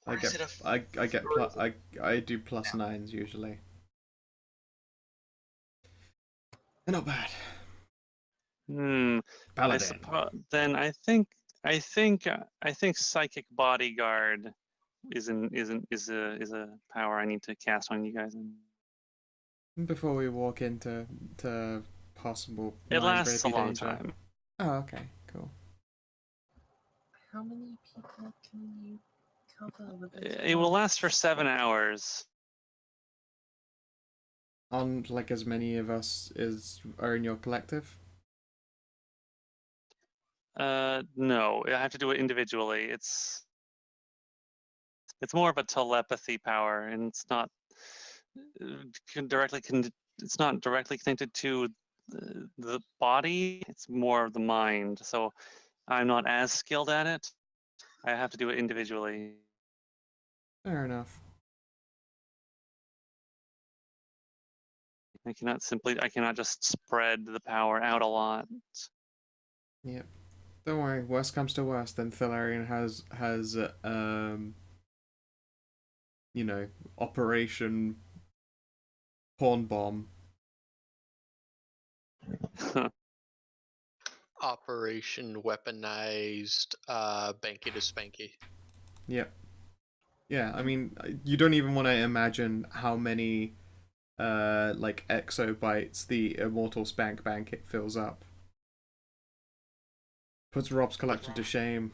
I Or is get it a I get I do +9s usually. They're not bad. I Paladin. suppose then I think psychic bodyguard is a power I need to cast on you guys. Before we walk into possible It lasts a mind-breaking long danger. time. Oh, okay, cool. How many people can you cover with this? It will last for 7 hours. On like as many of us as are in your collective. No, I have to do it individually. It's more of a telepathy power, and it's not it's not directly connected to the body. It's more of the mind. So I'm not as skilled at it. I have to do it individually. Fair enough. I cannot just spread the power out a lot. Yep. Don't worry. Worst comes to worst, then Thalarian has Operation Porn Bomb. Operation Weaponized Banky to Spanky. Yep. Yeah, I mean, you don't even want to imagine how many exobytes the Immortal Spank Bank it fills up. Puts Rob's collection to shame.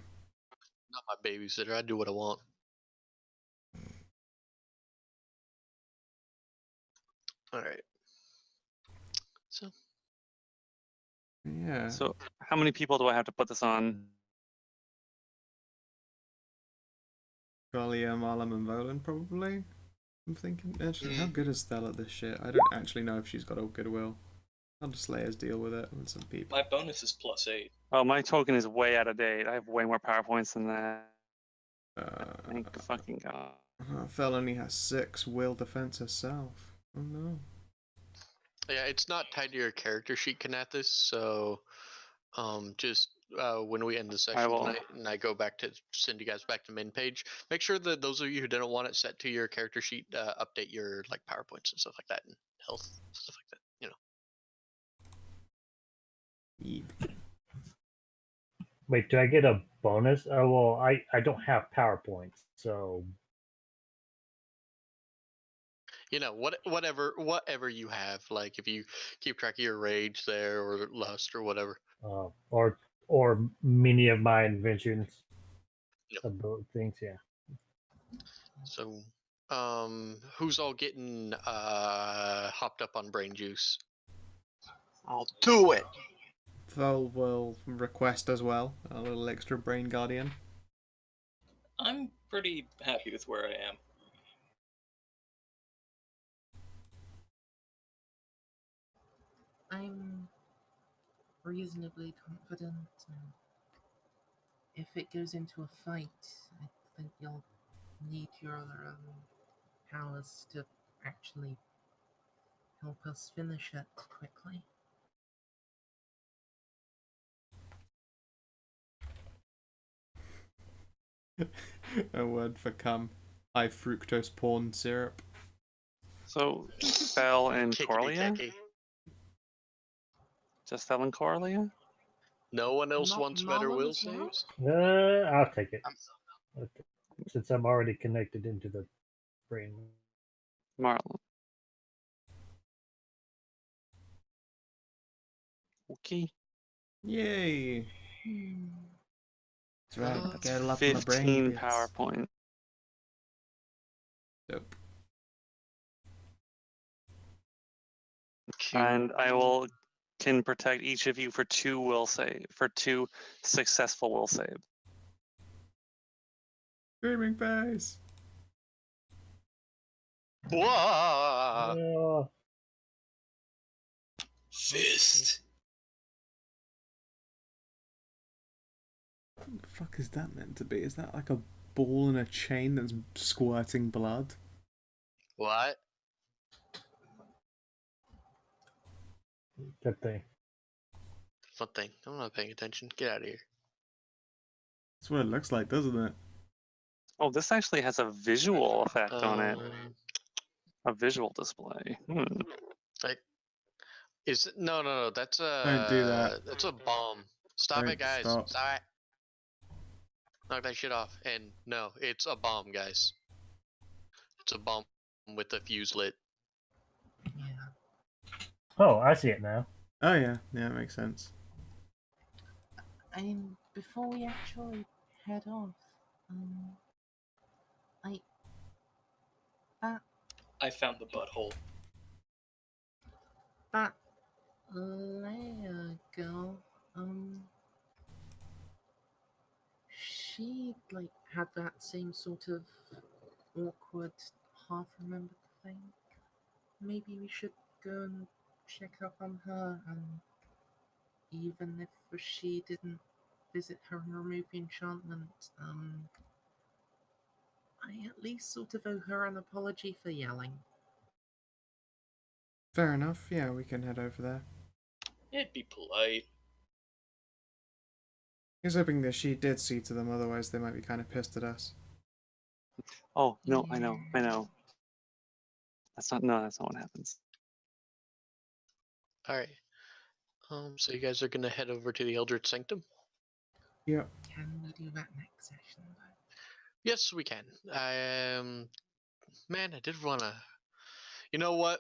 Not my babysitter. I do what I want. All right. So. Yeah. So, how many people do I have to put this on? Galia, Marlem, and Volan, probably. I'm thinking, actually, how good is Stella at this shit? I don't actually know if she's got all goodwill. I'll just Slayers deal with it with some people. My bonus is +8. Oh, my token is way out of date. I have way more power points than that. Thank fucking God. Fel only has 6 will defense herself. Oh no. Yeah, it's not tied to your character sheet, Kanathis, so just when we end the session tonight and I go back to send you guys back to main page, make sure that those of you who didn't want it set to your character sheet update your like PowerPoints and stuff like that and health stuff like that, you know. Wait, do I get a bonus? Oh, well, I don't have PowerPoints, so... You know, whatever you have, like if you keep track of your rage there or lust or whatever. Or many of my inventions. Yep. About things, yeah. So, who's all getting hopped up on brain juice? I'll do it. Fel will request as well a little extra brain guardian. I'm pretty happy with where I am. I'm reasonably confident. If it goes into a fight, I think you'll need your powers to actually help us finish it quickly. A word for cum. High fructose corn syrup. So, Fel and Corlia? Kickity-kicky. Just Fel and Corlia? No one else Not wants better Marlon will as well? saves? I'll take it. Since I'm already connected into the brain. Marlon. Okay. Yay! That's right. Get up on the brain. 15 bits. PowerPoint. Dope. And I can protect each of you for 2 successful will save. Screaming face. Whoa! Fist. What the fuck is that meant to be? Is that like a ball in a chain that's squirting blood? What? Good thing. What thing? I'm not paying attention. Get out of here. That's what it looks like, doesn't it? Oh, this actually has a visual effect on it. A visual display. Like, is it? No. That's a. Don't do that. That's a bomb. Stop Don't it, guys. stop. Stop it. Knock that shit off. And no, it's a bomb, guys. It's a bomb with a fuse lit. Yeah. Oh, I see it now. Oh yeah, yeah, it makes sense. I mean, before we actually head off, I found the butthole. that Leia girl, she had that same sort of awkward, half-remembered thing. Maybe we should go and check up on her, and even if she didn't visit her and remove the enchantment, I at least sort of owe her an apology for yelling. Fair enough. Yeah, we can head over there. It'd be polite. I was hoping that she did see to them, otherwise they might be kind of pissed at us. Oh no, I know. That's not what happens. All right. So you guys are gonna head over to the Eldritch Sanctum? Yep. Can we do that next session, though? Yes, we can. Man, I did wanna. You know what?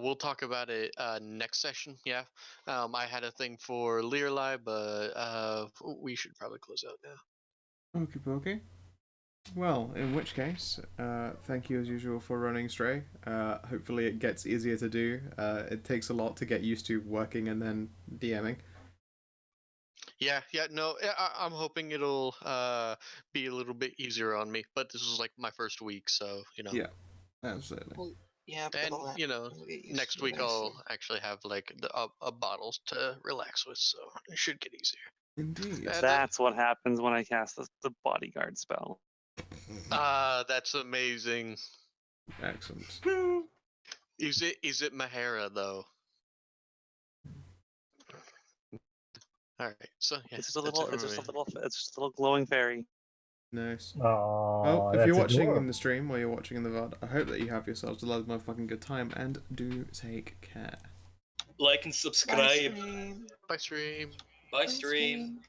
We'll talk about it next session. Yeah. I had a thing for Learlie, but we should probably close out now. Okie dokie. Well, in which case, thank you as usual for running Stray. Hopefully it gets easier to do. It takes a lot to get used to working and then DMing. Yeah, no, I'm hoping it'll be a little bit easier on me. But this is like my first week, so you know. Yeah, absolutely. Well, yeah, but And all that you know, will get used next to week I'll eventually. actually have like a bottles to relax with, so it should get easier. Indeed. That's what happens when I cast the bodyguard spell. That's amazing. Excellent. Is it Mahara though? All right, so yeah, It's just a little glowing fairy. Nice. Oh, Well, if that's you're watching in adorable. the stream or you're watching in the VOD, I hope that you have yourselves a lot of motherfucking good time and do take care. Like and Bye, subscribe. stream. Bye stream. Bye, stream.